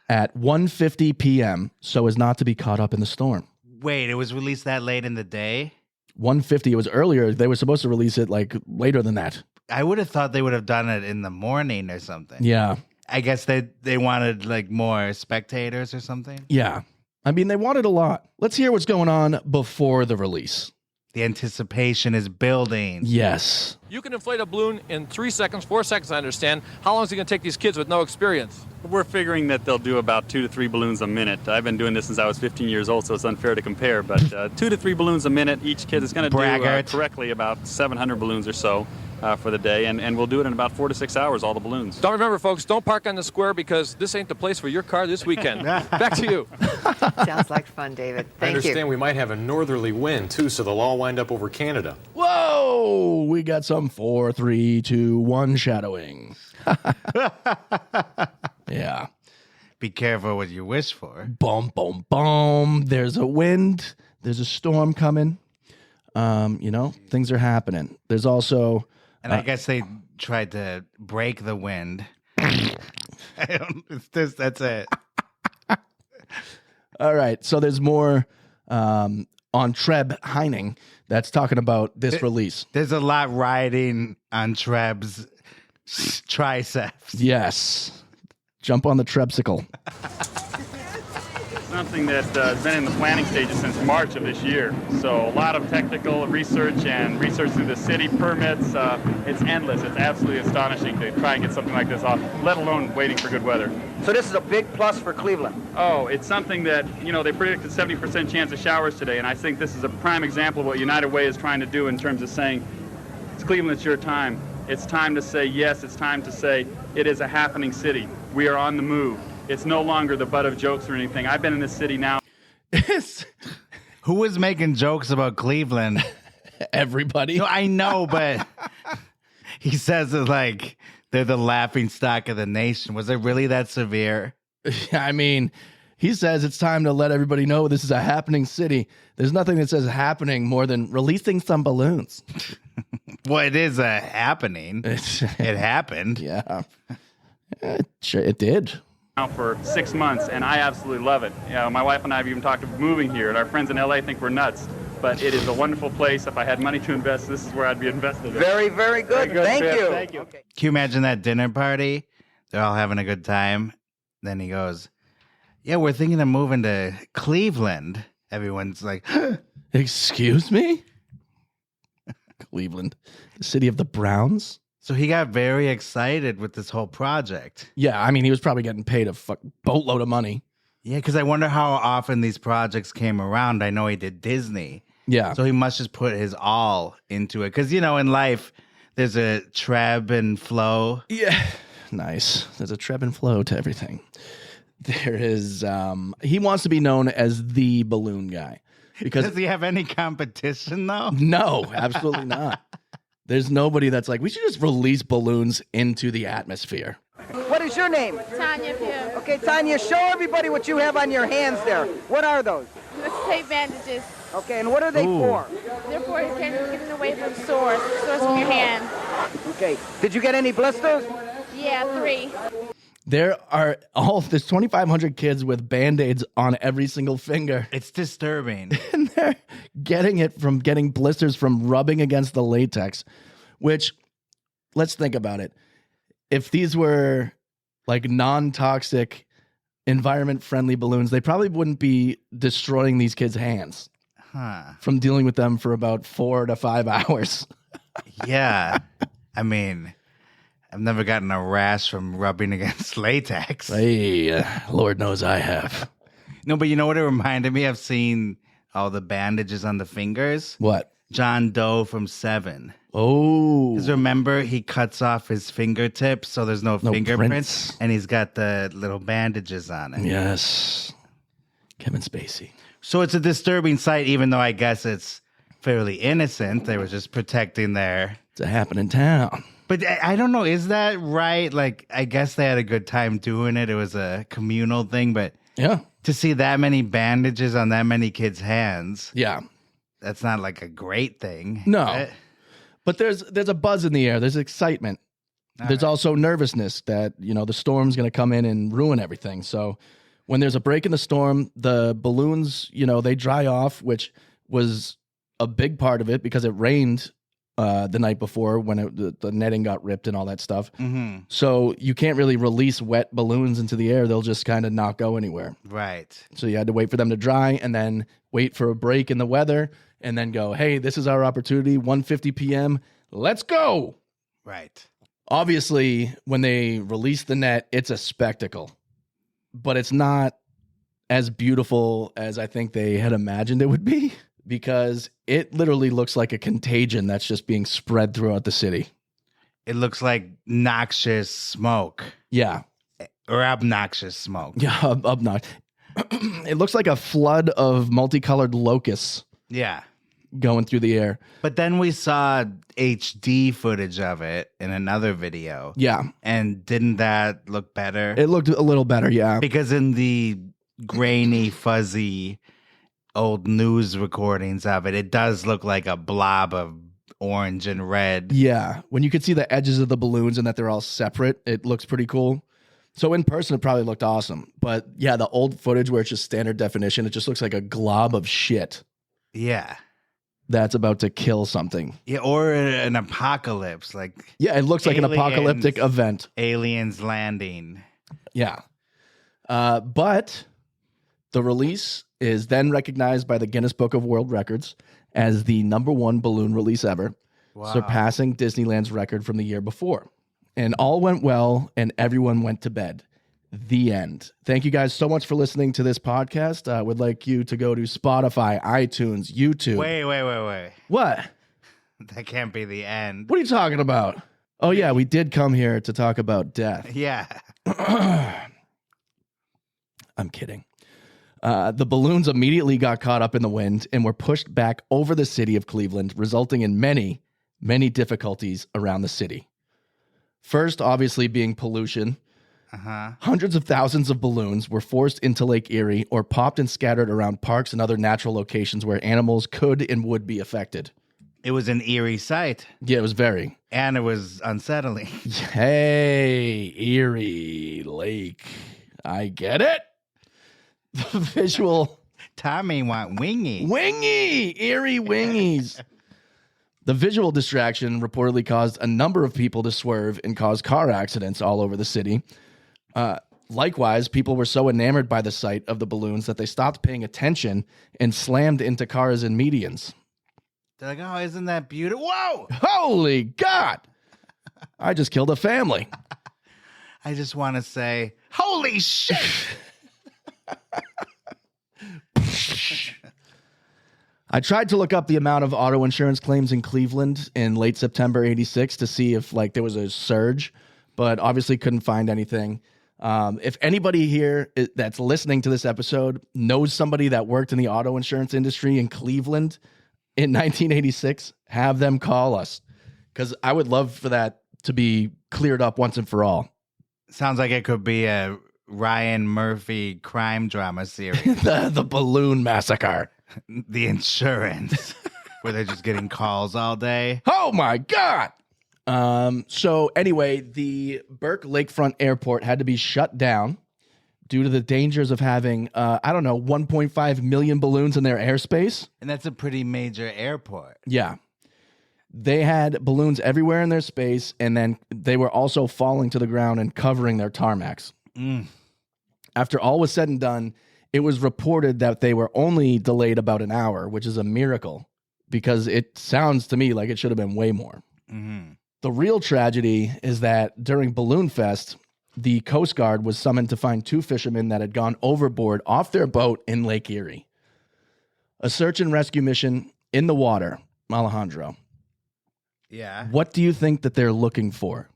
At 1:50 p.m., so as not to be caught up in the storm. Wait, it was released that late in the day? 1:50, it was earlier. They were supposed to release it like later than that. I would have thought they would have done it in the morning or something. Yeah. I guess they wanted like more spectators or something. Yeah. I mean, they wanted a lot. Let's hear what's going on before the release. The anticipation is building. Yes. You can inflate a balloon in 3 seconds, 4 seconds, I understand. How long is it going to take these kids with no experience? We're figuring that they'll do about 2 to 3 balloons a minute. I've been doing this since I was 15 years old, so it's unfair to compare. But 2 to 3 balloons a minute, each kid is going to do correctly about 700 balloons or so for the day. And we'll do it in about 4 to 6 hours, all the balloons. Don't remember, folks, don't park on the square because this ain't the place for your car this weekend. Back to you. Sounds like fun, David. I Thank understand you. we might have a northerly wind, too, so they'll all wind up over Canada. Whoa! We got some 4, 3, 2, 1 shadowing. Yeah. Be careful what you wish for. Boom, boom, boom. There's a wind. There's a storm coming. Things are happening. There's also... And I guess they tried to break the wind. That's it. All right. So there's more on Treb Heining that's talking about this release. There's a lot riding on Treb's triceps. Yes. Jump on the Trebsicle. Something that has been in the planning stages since March of this year. So a lot of technical research and research through the city, permits. It's endless. It's absolutely astonishing to try and get something like this off, let alone waiting for good weather. So this is a big plus for Cleveland. Oh, it's something that, they predicted 70% chance of showers today, and I think this is a prime example of what United Way is trying to do in terms of saying, it's Cleveland, it's your time. It's time to say yes. It's time to say it is a happening city. We are on the move. It's no longer the butt of jokes or anything. I've been in this city now. Who was making jokes about Cleveland? Everybody. No, I know, but he says it like they're the laughing stock of the nation. Was it really that severe? I mean, he says it's time to let everybody know this is a happening city. There's nothing that says happening more than releasing some balloons. Well, it is a happening. It happened. Yeah. It did. Now for 6 months, and I absolutely love it. My wife and I have even talked about moving here, and our friends in LA think we're nuts. But it is a wonderful place. If I had money to invest, this is where I'd be invested. Very, very good. Thank you. Thank you. Okay. Can you imagine that dinner party? They're all having a good time. Then he goes, yeah, we're thinking of moving to Cleveland. Everyone's like, excuse me? Cleveland, the city of the Browns? So he got very excited with this whole project. Yeah, I mean, he was probably getting paid a boatload of money. Yeah, because I wonder how often these projects came around. I know he did Disney. Yeah. So he must just put his all into it. Because, in life, there's a treb and flow. Yeah. Nice. There's a treb and flow to everything. There is, he wants to be known as the balloon guy. Because does he have any competition, though? No, absolutely not. There's nobody that's like, we should just release balloons into the atmosphere. What is your name? Tanya Pim. Okay, Tanya, show everybody what you have on your hands there. What are those? Let's take bandages. Okay, and what are they for? They're for getting away from sores from your hand. Okay, did you get any blisters? Yeah, 3. There's 2,500 kids with Band-Aids on every single finger. It's disturbing. And they're getting blisters from rubbing against the latex, which, let's think about it. If these were like non-toxic, environment-friendly balloons, they probably wouldn't be destroying these kids' hands from dealing with them for about 4 to 5 hours. Yeah. I mean, I've never gotten a rash from rubbing against latex. Hey, Lord knows I have. No, but you know what it reminded me of? Seeing all the bandages on the fingers. What? John Doe from 7. Oh. Because remember, he cuts off his fingertips so there's no fingerprints. Prints. And he's got the little bandages on it. Yes. Kevin Spacey. So it's a disturbing sight, even though I guess it's fairly innocent. They were just protecting their... It's a happening town. But I don't know, is that right? Like, I guess they had a good time doing it. It was a communal thing, but yeah, to see that many bandages on that many kids' hands, yeah, that's not like a great thing. No, but there's a buzz in the air. There's excitement. There's also nervousness that, the storm's going to come in and ruin everything. So when there's a break in the storm, the balloons, they dry off, which was a big part of it because it rained the night before when the netting got ripped and all that stuff. Mm-hmm. So you can't really release wet balloons into the air. They'll just kind of not go anywhere. Right. So you had to wait for them to dry and then wait for a break in the weather and then go, hey, this is our opportunity, 1:50 p.m., let's go. Right. Obviously, when they release the net, it's a spectacle, but it's not as beautiful as I think they had imagined it would be, because it literally looks like a contagion that's just being spread throughout the city. It looks like noxious smoke. Yeah. Or obnoxious smoke. Yeah, obnoxious. It looks like a flood of multicolored locusts. Yeah. Going through the air. But then we saw HD footage of it in another video. Yeah. And didn't that look better? It looked a little better, yeah. Because in the grainy, fuzzy old news recordings of it, it does look like a blob of orange and red. Yeah. When you could see the edges of the balloons and that they're all separate, it looks pretty cool. So in person, it probably looked awesome. But yeah, the old footage where it's just standard definition, it just looks like a glob of shit. Yeah. That's about to kill something. Yeah, or an apocalypse. Yeah, it looks like an apocalyptic event. Aliens landing. Yeah. But the release is then recognized by the Guinness Book of World Records as the #1 balloon release ever, surpassing Disneyland's record from the year before. And all went well, and everyone went to bed. The end. Thank you guys so much for listening to this podcast. I would like you to go to Spotify, iTunes, YouTube. Wait. What? That can't be the end. What are you talking about? Oh, yeah, we did come here to talk about death. Yeah. I'm kidding. The balloons immediately got caught up in the wind and were pushed back over the city of Cleveland, resulting in many, many difficulties around the city. First, obviously, being pollution. Hundreds of thousands of balloons were forced into Lake Erie or popped and scattered around parks and other natural locations where animals could and would be affected. It was an eerie sight. Yeah, it was very. And it was unsettling. Hey, Erie Lake. I get it. The visual. Tommy want wingy. Wingy! Erie wingies. The visual distraction reportedly caused a number of people to swerve and cause car accidents all over the city. Likewise, people were so enamored by the sight of the balloons that they stopped paying attention and slammed into cars and medians. They're like, oh, isn't that beautiful? Whoa! Holy God! I just killed a family. I just want to say, holy shit! I tried to look up the amount of auto insurance claims in Cleveland in late September 86 to see if there was a surge, but obviously couldn't find anything. If anybody here that's listening to this episode knows somebody that worked in the auto insurance industry in Cleveland in 1986, have them call us, because I would love for that to be cleared up once and for all. Sounds like it could be a Ryan Murphy crime drama series. the Balloon Massacre. The insurance, where they're just getting calls all day. Oh my God. So anyway, the Burke Lakefront Airport had to be shut down due to the dangers of having, 1.5 million balloons in their airspace. And that's a pretty major airport. Yeah. They had balloons everywhere in their space, and then they were also falling to the ground and covering their tarmacs. After all was said and done, it was reported that they were only delayed about an hour, which is a miracle, because it sounds to me like it should have been way more. The real tragedy is that during Balloonfest, the Coast Guard was summoned to find 2 fishermen that had gone overboard off their boat in Lake Erie. A search and rescue mission in the water, Alejandro. Yeah. What do you think that they're looking for?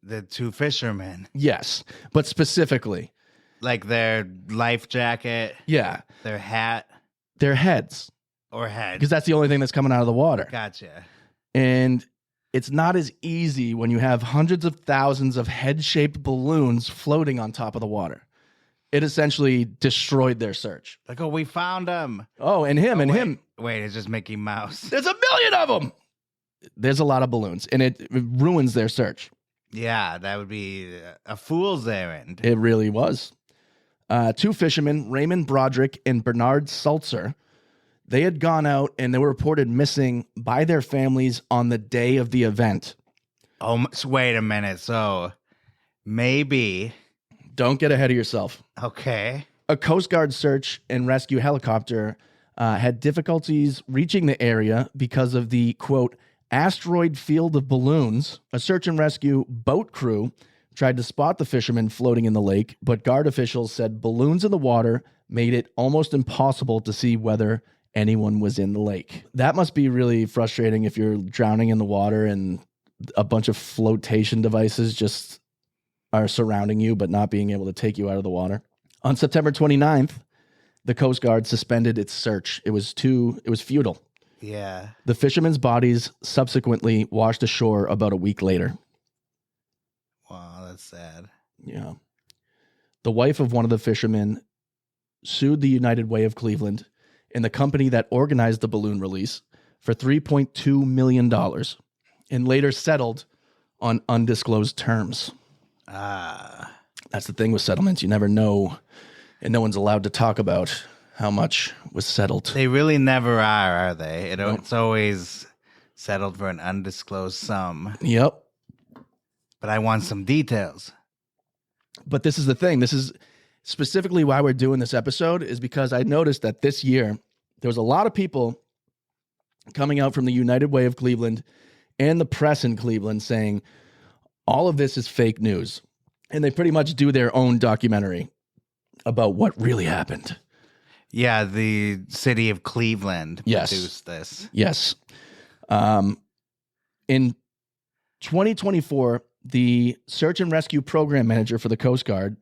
The 2 fishermen. Yes, but specifically. Like their life jacket. Yeah. Their hat. Their heads. Or head. Because that's the only thing that's coming out of the water. Gotcha. And it's not as easy when you have hundreds of thousands of head-shaped balloons floating on top of the water. It essentially destroyed their search. Like, oh, we found him. Oh, and him, him. Wait, it's just Mickey Mouse. There's a million of them. There's a lot of balloons, and it ruins their search. Yeah, that would be a fool's errand. It really was. 2 fishermen, Raymond Broderick and Bernard Salzer, they had gone out and they were reported missing by their families on the day of the event. Oh, so wait a minute. So maybe. Don't get ahead of yourself. Okay. A Coast Guard search and rescue helicopter had difficulties reaching the area because of the, quote, asteroid field of balloons. A search and rescue boat crew tried to spot the fishermen floating in the lake, but guard officials said balloons in the water made it almost impossible to see whether anyone was in the lake. That must be really frustrating if you're drowning in the water and a bunch of flotation devices just are surrounding you, but not being able to take you out of the water. On September 29th, the Coast Guard suspended its search. It was futile. Yeah. The fishermen's bodies subsequently washed ashore about a week later. Wow, that's sad. Yeah. The wife of one of the fishermen sued the United Way of Cleveland and the company that organized the balloon release for $3.2 million and later settled on undisclosed terms. That's the thing with settlements. You never know, and no one's allowed to talk about how much was settled. They really never are they? It's always settled for an undisclosed sum. Yep. But I want some details. But this is the thing. This is specifically why we're doing this episode, is because I noticed that this year there was a lot of people coming out from the United Way of Cleveland and the press in Cleveland saying all of this is fake news. And they pretty much do their own documentary about what really happened. Yeah, the city of Cleveland produced this. Yes. In 2024, the search and rescue program manager for the Coast Guard,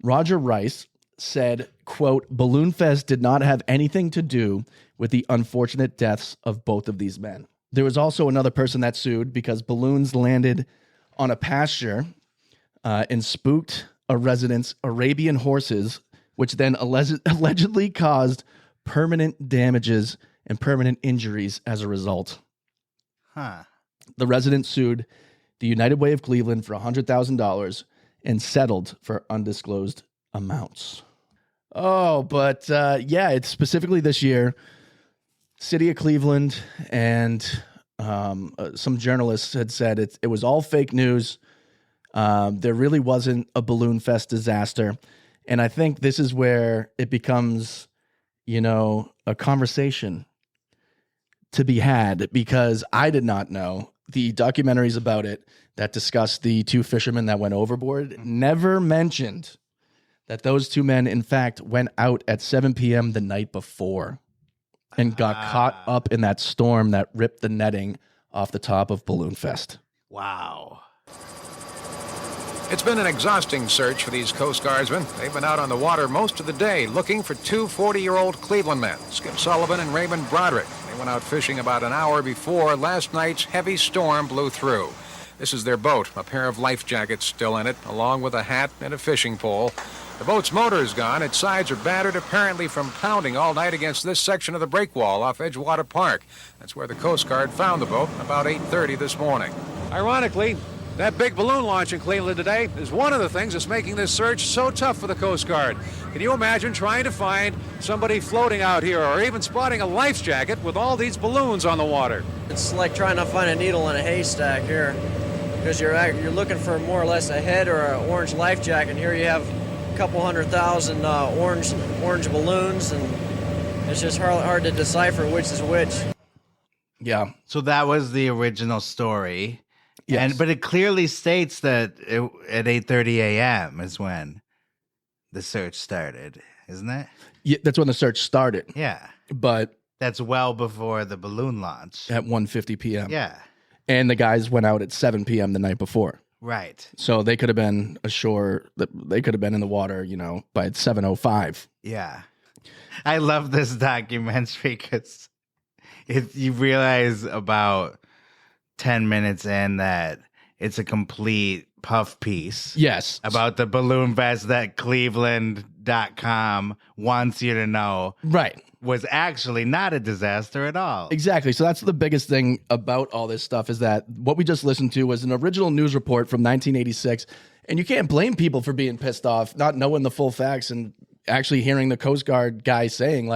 Roger Rice, said, quote, Balloonfest did not have anything to do with the unfortunate deaths of both of these men. There was also another person that sued because balloons landed on a pasture and spooked a resident's Arabian horses, which then allegedly caused permanent damages and permanent injuries as a result. The resident sued the United Way of Cleveland for $100,000 and settled for undisclosed amounts. Oh, but it's specifically this year, City of Cleveland and some journalists had said it was all fake news. There really wasn't a Balloonfest disaster. And I think this is where it becomes, a conversation to be had, because I did not know. The documentaries about it that discussed the two fishermen that went overboard never mentioned that those two men, in fact, went out at 7 p.m. the night before and got caught up in that storm that ripped the netting off the top of Balloonfest. Wow. It's been an exhausting search for these Coast Guardsmen. They've been out on the water most of the day looking for two 40-year-old Cleveland men, Skip Sullivan and Raymond Broderick. They went out fishing about an hour before last night's heavy storm blew through. This is their boat, a pair of life jackets still in it, along with a hat and a fishing pole. The boat's motor is gone. Its sides are battered, apparently from pounding all night against this section of the breakwall off Edgewater Park. That's where the Coast Guard found the boat about 8:30 this morning. Ironically, that big balloon launch in Cleveland today is one of the things that's making this search so tough for the Coast Guard. Can you imagine trying to find somebody floating out here, or even spotting a life jacket with all these balloons on the water? It's like trying to find a needle in a haystack here, because you're looking for more or less a head or an orange life jacket, and here you have a couple 100,000 orange balloons, and it's just hard to decipher which is which. Yeah. So that was the original story. Yes. But it clearly states that at 8:30 a.m. is when the search started, isn't it? Yeah, that's when the search started. Yeah. But that's well before the balloon launch. At 1:50 p.m. Yeah. And the guys went out at 7 p.m. the night before. Right. So they could have been ashore, they could have been in the water, by 7:05. Yeah. I love this documentary because you realize about 10 minutes in that it's a complete puff piece. Yes. About the Balloonfest that Cleveland.com wants you to know. Right. Was actually not a disaster at all. Exactly. So that's the biggest thing about all this stuff, is that what we just listened to was an original news report from 1986. And you can't blame people for being pissed off, not knowing the full facts, and actually hearing the Coast Guard guy saying,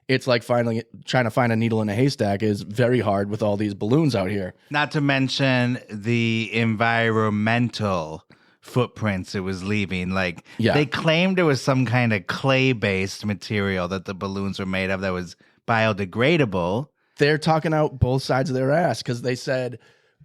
it's like trying to find a needle in a haystack is very hard with all these balloons out here. Not to mention the environmental footprints it was leaving. They claimed it was some kind of clay-based material that the balloons were made of that was biodegradable. They're talking out both sides of their ass because they said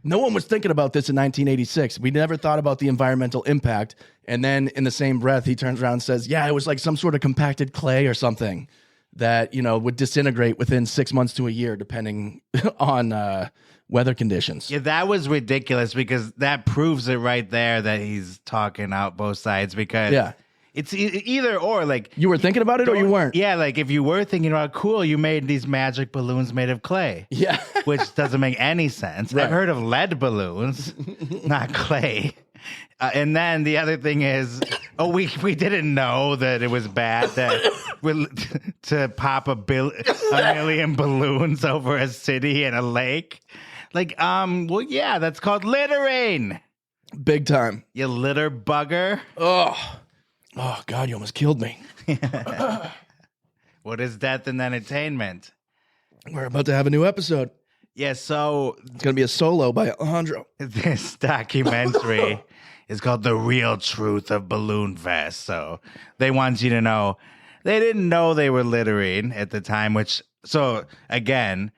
no one was thinking about this in 1986. We never thought about the environmental impact. And then in the same breath, he turns around and says, yeah, it was like some sort of compacted clay or something that, would disintegrate within 6 months to a year, depending on weather conditions. Yeah, that was ridiculous because that proves it right there that he's talking out both sides because it's either or. Like, you were thinking about it or you weren't? Yeah, like if you were thinking about cool, you made these magic balloons made of clay. Yeah. Which doesn't make any sense. Right. I've heard of lead balloons, not clay. And then the other thing is, we didn't know that it was bad to pop a million balloons over a city and a lake. Like, that's called littering. Big time. You litter bugger. Oh, God, you almost killed me. What is death in entertainment? We're about to have a new episode. Yeah, so it's going to be a solo by Alejandro. This documentary is called The Real Truth of Balloonfest. So they want you to know they didn't know they were littering at the time, so again,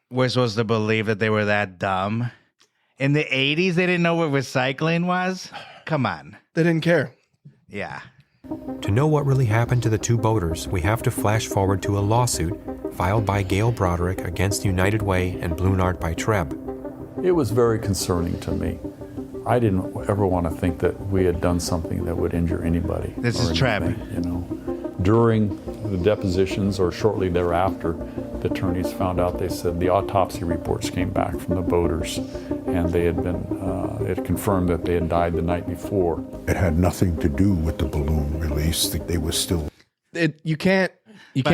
we're supposed to believe that they were that dumb. In the 80s, they didn't know what recycling was? Come on. They didn't care. Yeah. To know what really happened to the two boaters, we have to flash forward to a lawsuit filed by Gail Broderick against United Way and Balloon Art by Treb. It was very concerning to me. I didn't ever want to think that we had done something that would injure anybody. This is Treb. During the depositions or shortly thereafter, the attorneys found out, they said the autopsy reports came back from the boaters and they had been, it confirmed that they had died the night before. It had nothing to do with the balloon release. They were still... You can't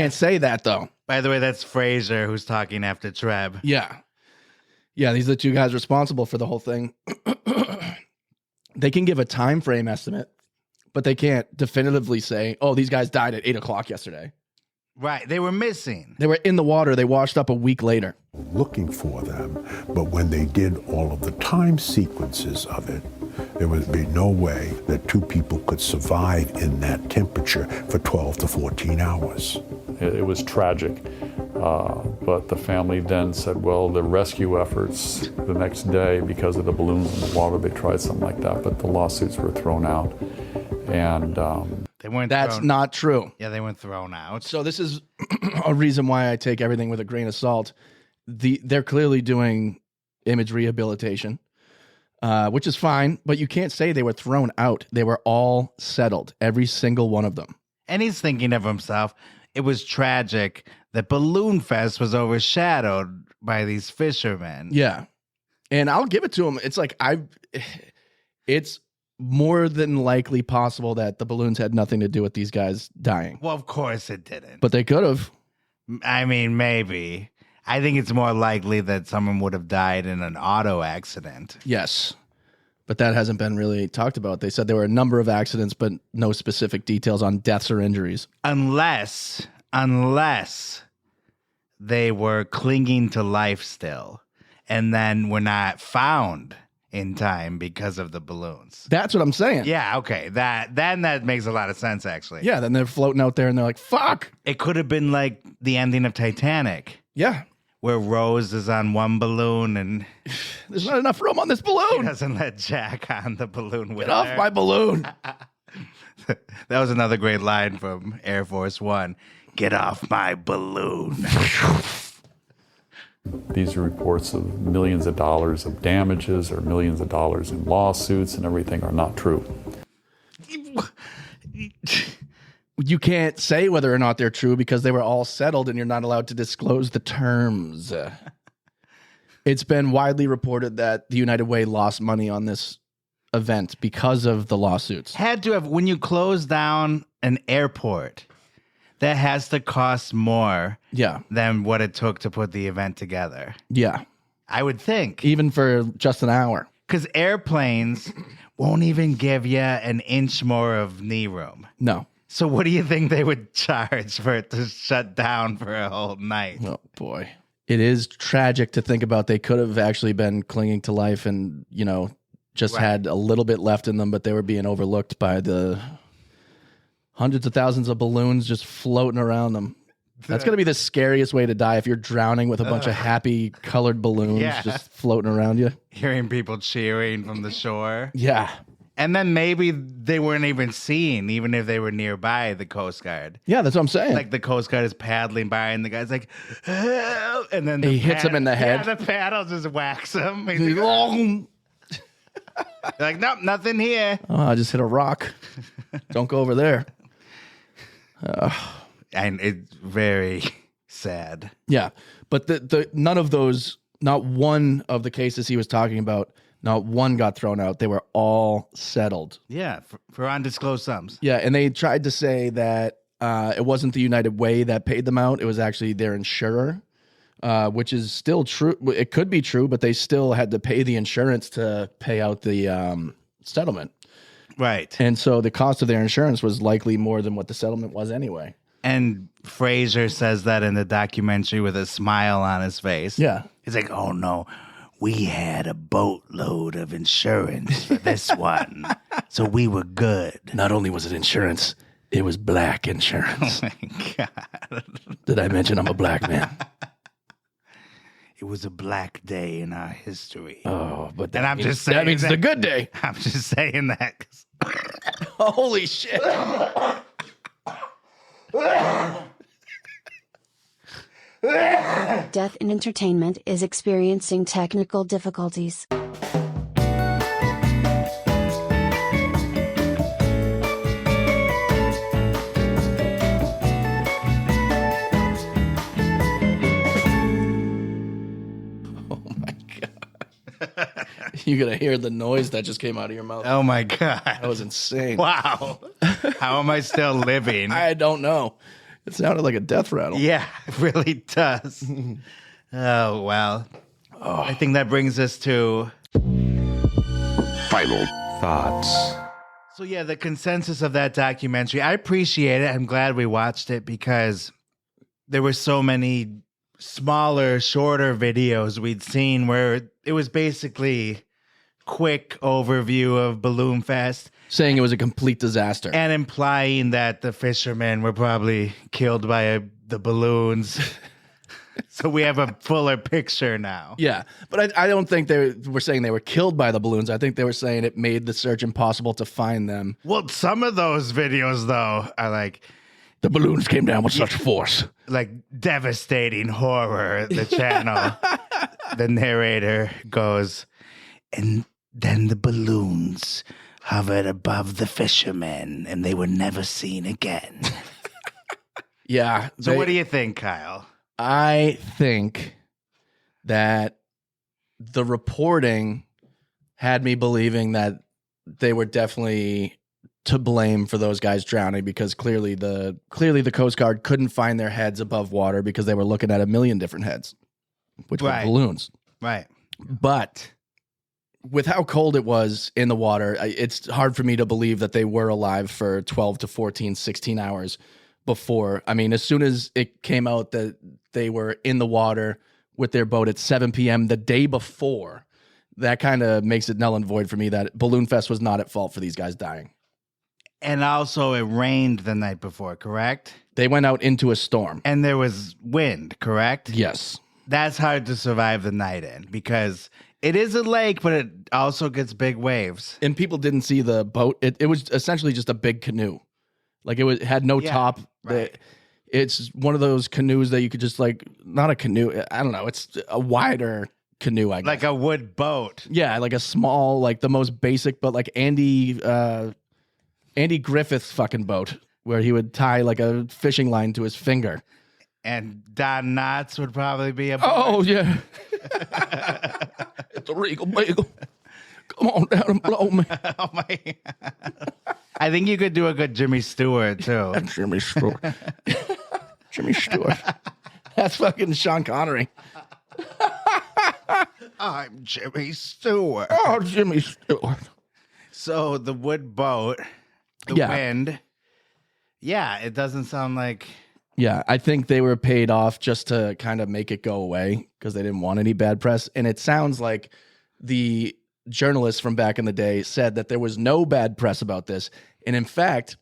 say that, though. By the way, that's Fraser who's talking after Treb. Yeah. Yeah, these are the two guys responsible for the whole thing. They can give a time frame estimate, but they can't definitively say, oh, these guys died at 8 o'clock yesterday. Right. They were missing. They were in the water. They washed up a week later. Looking for them, but when they did all of the time sequences of it, there would be no way that two people could survive in that temperature for 12 to 14 hours. It was tragic, but the family then said, well, the rescue efforts the next day, because of the balloons in the water, they tried something like that, but the lawsuits were thrown out. And they weren't. That's not true. Yeah, they weren't thrown out. So this is a reason why I take everything with a grain of salt. They're clearly doing image rehabilitation, which is fine, but you can't say they were thrown out. They were all settled, every single one of them. And he's thinking of himself. It was tragic that Balloonfest was overshadowed by these fishermen. Yeah. And I'll give it to him. It's like, it's more than likely possible that the balloons had nothing to do with these guys dying. Well, of course it didn't. But they could have. I mean, maybe. I think it's more likely that someone would have died in an auto accident. Yes. But that hasn't been really talked about. They said there were a number of accidents, but no specific details on deaths or injuries. Unless they were clinging to life still and then were not found in time because of the balloons. That's what I'm saying. Yeah, okay. That makes a lot of sense, actually. Yeah, then they're floating out there and they're like, fuck. It could have been like the ending of Titanic. Yeah. Where Rose is on one balloon and... There's not enough room on this balloon. She doesn't let Jack on the balloon with her. Get off my balloon. That was another great line from Air Force One. Get off my balloon. These are reports of millions of dollars of damages or millions of dollars in lawsuits and everything are not true. You can't say whether or not they're true because they were all settled and you're not allowed to disclose the terms. It's been widely reported that the United Way lost money on this event because of the lawsuits. Had to have. When you close down an airport, that has to cost more than what it took to put the event together. Yeah. I would think. Even for just an hour. Because airplanes won't even give you an inch more of knee room. No. So what do you think they would charge for it to shut down for a whole night? Oh, boy. It is tragic to think about. They could have actually been clinging to life and, just had a little bit left in them, but they were being overlooked by the hundreds of thousands of balloons just floating around them. That's going to be the scariest way to die if you're drowning with a bunch of happy colored balloons just floating around you. Hearing people cheering from the shore. Yeah. And then maybe they weren't even seen, even if they were nearby the Coast Guard. Yeah, that's what I'm saying. Like the Coast Guard is paddling by and the guy's like, help! And then he hits him in the head. Yeah, the paddle just whacks him. He's like, like, nope, nothing here. Oh, I just hit a rock. Don't go over there. And it's very sad. Yeah, but the none of those, not one of the cases he was talking about, not one got thrown out. They were all settled. Yeah, for undisclosed sums. Yeah, and they tried to say that it wasn't the United Way that paid them out. It was actually their insurer, which is still true. It could be true, but they still had to pay the insurance to pay out the settlement. Right. And so the cost of their insurance was likely more than what the settlement was anyway. And Fraser says that in the documentary with a smile on his face. Yeah. He's like, oh no, we had a boatload of insurance for this one. So we were good. Not only was it insurance, it was black insurance. Oh my God. Did I mention I'm a black man? It was a black day in our history. Oh, but and I'm just saying that means it's a good day. I'm just saying that. Holy shit. Death in Entertainment is experiencing technical difficulties. You're going to hear the noise that just came out of your mouth. Oh my God. That was insane. Wow. How am I still living? I don't know. It sounded like a death rattle. Yeah, it really does. Oh, well. Oh. I think that brings us to final thoughts. So yeah, the consensus of that documentary, I appreciate it. I'm glad we watched it because there were so many smaller, shorter videos we'd seen where it was basically quick overview of Balloonfest. Saying it was a complete disaster. And implying that the fishermen were probably killed by the balloons. So we have a fuller picture now. Yeah, but I don't think they were saying they were killed by the balloons. I think they were saying it made the search impossible to find them. Well, some of those videos, though, are like... The balloons came down with such force. Like devastating horror, the channel. The narrator goes, and then the balloons hovered above the fishermen, and they were never seen again. Yeah. So what do you think, Kyle? I think that the reporting had me believing that they were definitely to blame for those guys drowning because clearly the Coast Guard couldn't find their heads above water because they were looking at a million different heads, which were balloons. Right. But with how cold it was in the water, it's hard for me to believe that they were alive for 12 to 14, 16 hours before. I mean, as soon as it came out that they were in the water with their boat at 7 p.m. the day before, that kind of makes it null and void for me that Balloonfest was not at fault for these guys dying. And also it rained the night before, correct? They went out into a storm. And there was wind, correct? Yes. That's hard to survive the night in because it is a lake, but it also gets big waves. And people didn't see the boat. It was essentially just a big canoe. Like it had no top. Right. It's one of those canoes that you could just not a canoe. I don't know. It's a wider canoe, I guess. Like a wood boat. Yeah, like a small, like the most basic, but like Andy Griffith's fucking boat where he would tie like a fishing line to his finger. And Don Knotts would probably be a boat. Oh, yeah. It's a regal bagel. Come on down and blow me. Oh, my God. I think you could do a good Jimmy Stewart, too. Jimmy Stewart. Jimmy Stewart. That's fucking Sean Connery. I'm Jimmy Stewart. Oh, Jimmy Stewart. So the wood boat, the wind. Yeah, it doesn't sound like... Yeah, I think they were paid off just to kind of make it go away because they didn't want any bad press. And it sounds like the journalists from back in the day said that there was no bad press about this. And in fact,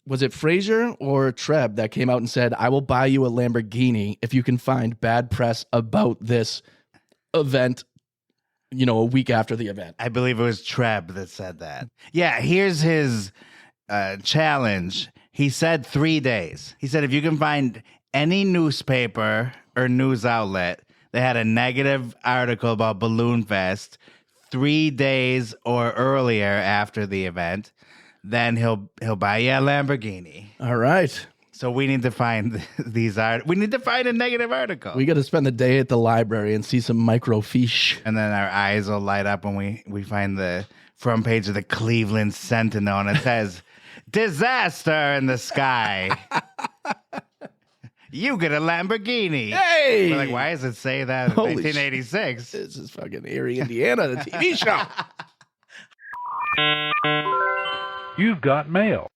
was it Fraser or Treb that came out and said, I will buy you a Lamborghini if you can find bad press about this event, a week after the event? I believe it was Treb that said that. Yeah, here's his challenge. He said 3 days. He said if you can find any newspaper or news outlet that had a negative article about Balloonfest 3 days or earlier after the event, then he'll buy you a Lamborghini. All right. So we need to find we need to find a negative article. We got to spend the day at the library and see some microfiche. And then our eyes will light up when we find the front page of the Cleveland Sentinel and it says, disaster in the sky. You get a Lamborghini. Hey! We're like, why does it say that in 1986? This is fucking Erie, Indiana, the TV show. You've got mail.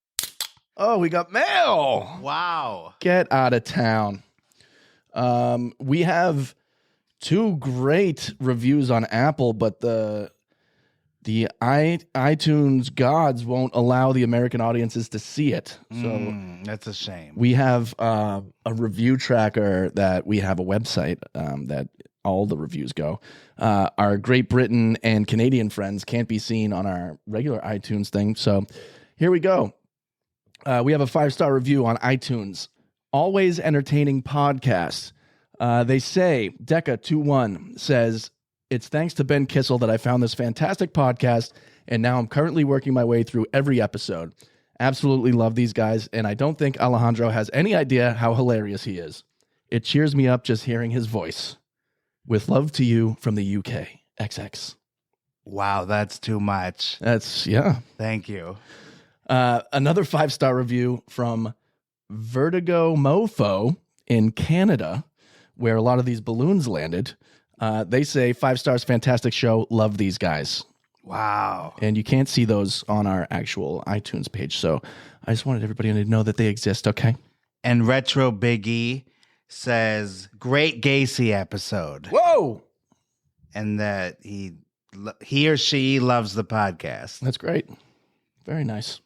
Oh, we got mail. Wow. Get out of town. We have 2 great reviews on Apple, but the iTunes gods won't allow the American audiences to see it. So that's a shame. We have a review tracker that we have a website that all the reviews go. Our Great Britain and Canadian friends can't be seen on our regular iTunes thing. So here we go. We have a 5-star review on iTunes. Always entertaining podcast. They say, Deca21 says, it's thanks to Ben Kissel that I found this fantastic podcast, and now I'm currently working my way through every episode. Absolutely love these guys, and I don't think Alejandro has any idea how hilarious he is. It cheers me up just hearing his voice. With love to you from the UK. XX. Wow, that's too much. Yeah. Thank you. Another 5-star review from Vertigo Mofo in Canada, where a lot of these balloons landed. They say 5 stars, fantastic show. Love these guys. Wow. And you can't see those on our actual iTunes page. So I just wanted everybody to know that they exist. Okay. And Retro Biggie says, great Gacy episode. Whoa. And that he or she loves the podcast. That's great. Very nice.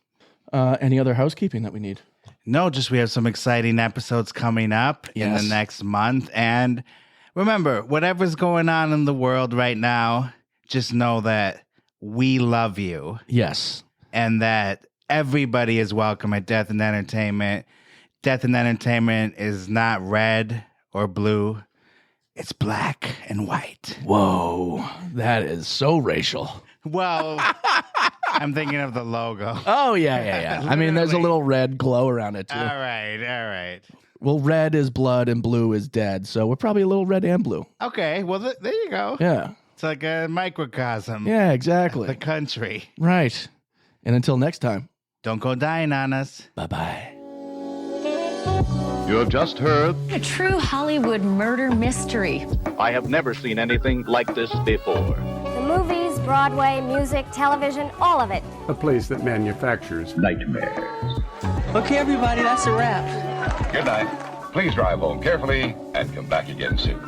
Any other housekeeping that we need? No, just we have some exciting episodes coming up in the next month. And remember, whatever's going on in the world right now, just know that we love you. Yes. And that everybody is welcome at Death and Entertainment. Death and Entertainment is not red or blue. It's black and white. Whoa. That is so racial. Well, I'm thinking of the logo. Oh, yeah. I mean, there's a little red glow around it, too. All right. Well, red is blood and blue is dead, so we're probably a little red and blue. Okay, well, there you go. Yeah. It's like a microcosm. Yeah, exactly. The country. Right. And until next time. Don't go dying on us. Bye-bye. You have just heard a true Hollywood murder mystery. I have never seen anything like this before. The movies, Broadway, music, television, all of it. A place that manufactures nightmares. Okay, everybody, that's a wrap. Good night. Please drive home carefully and come back again soon.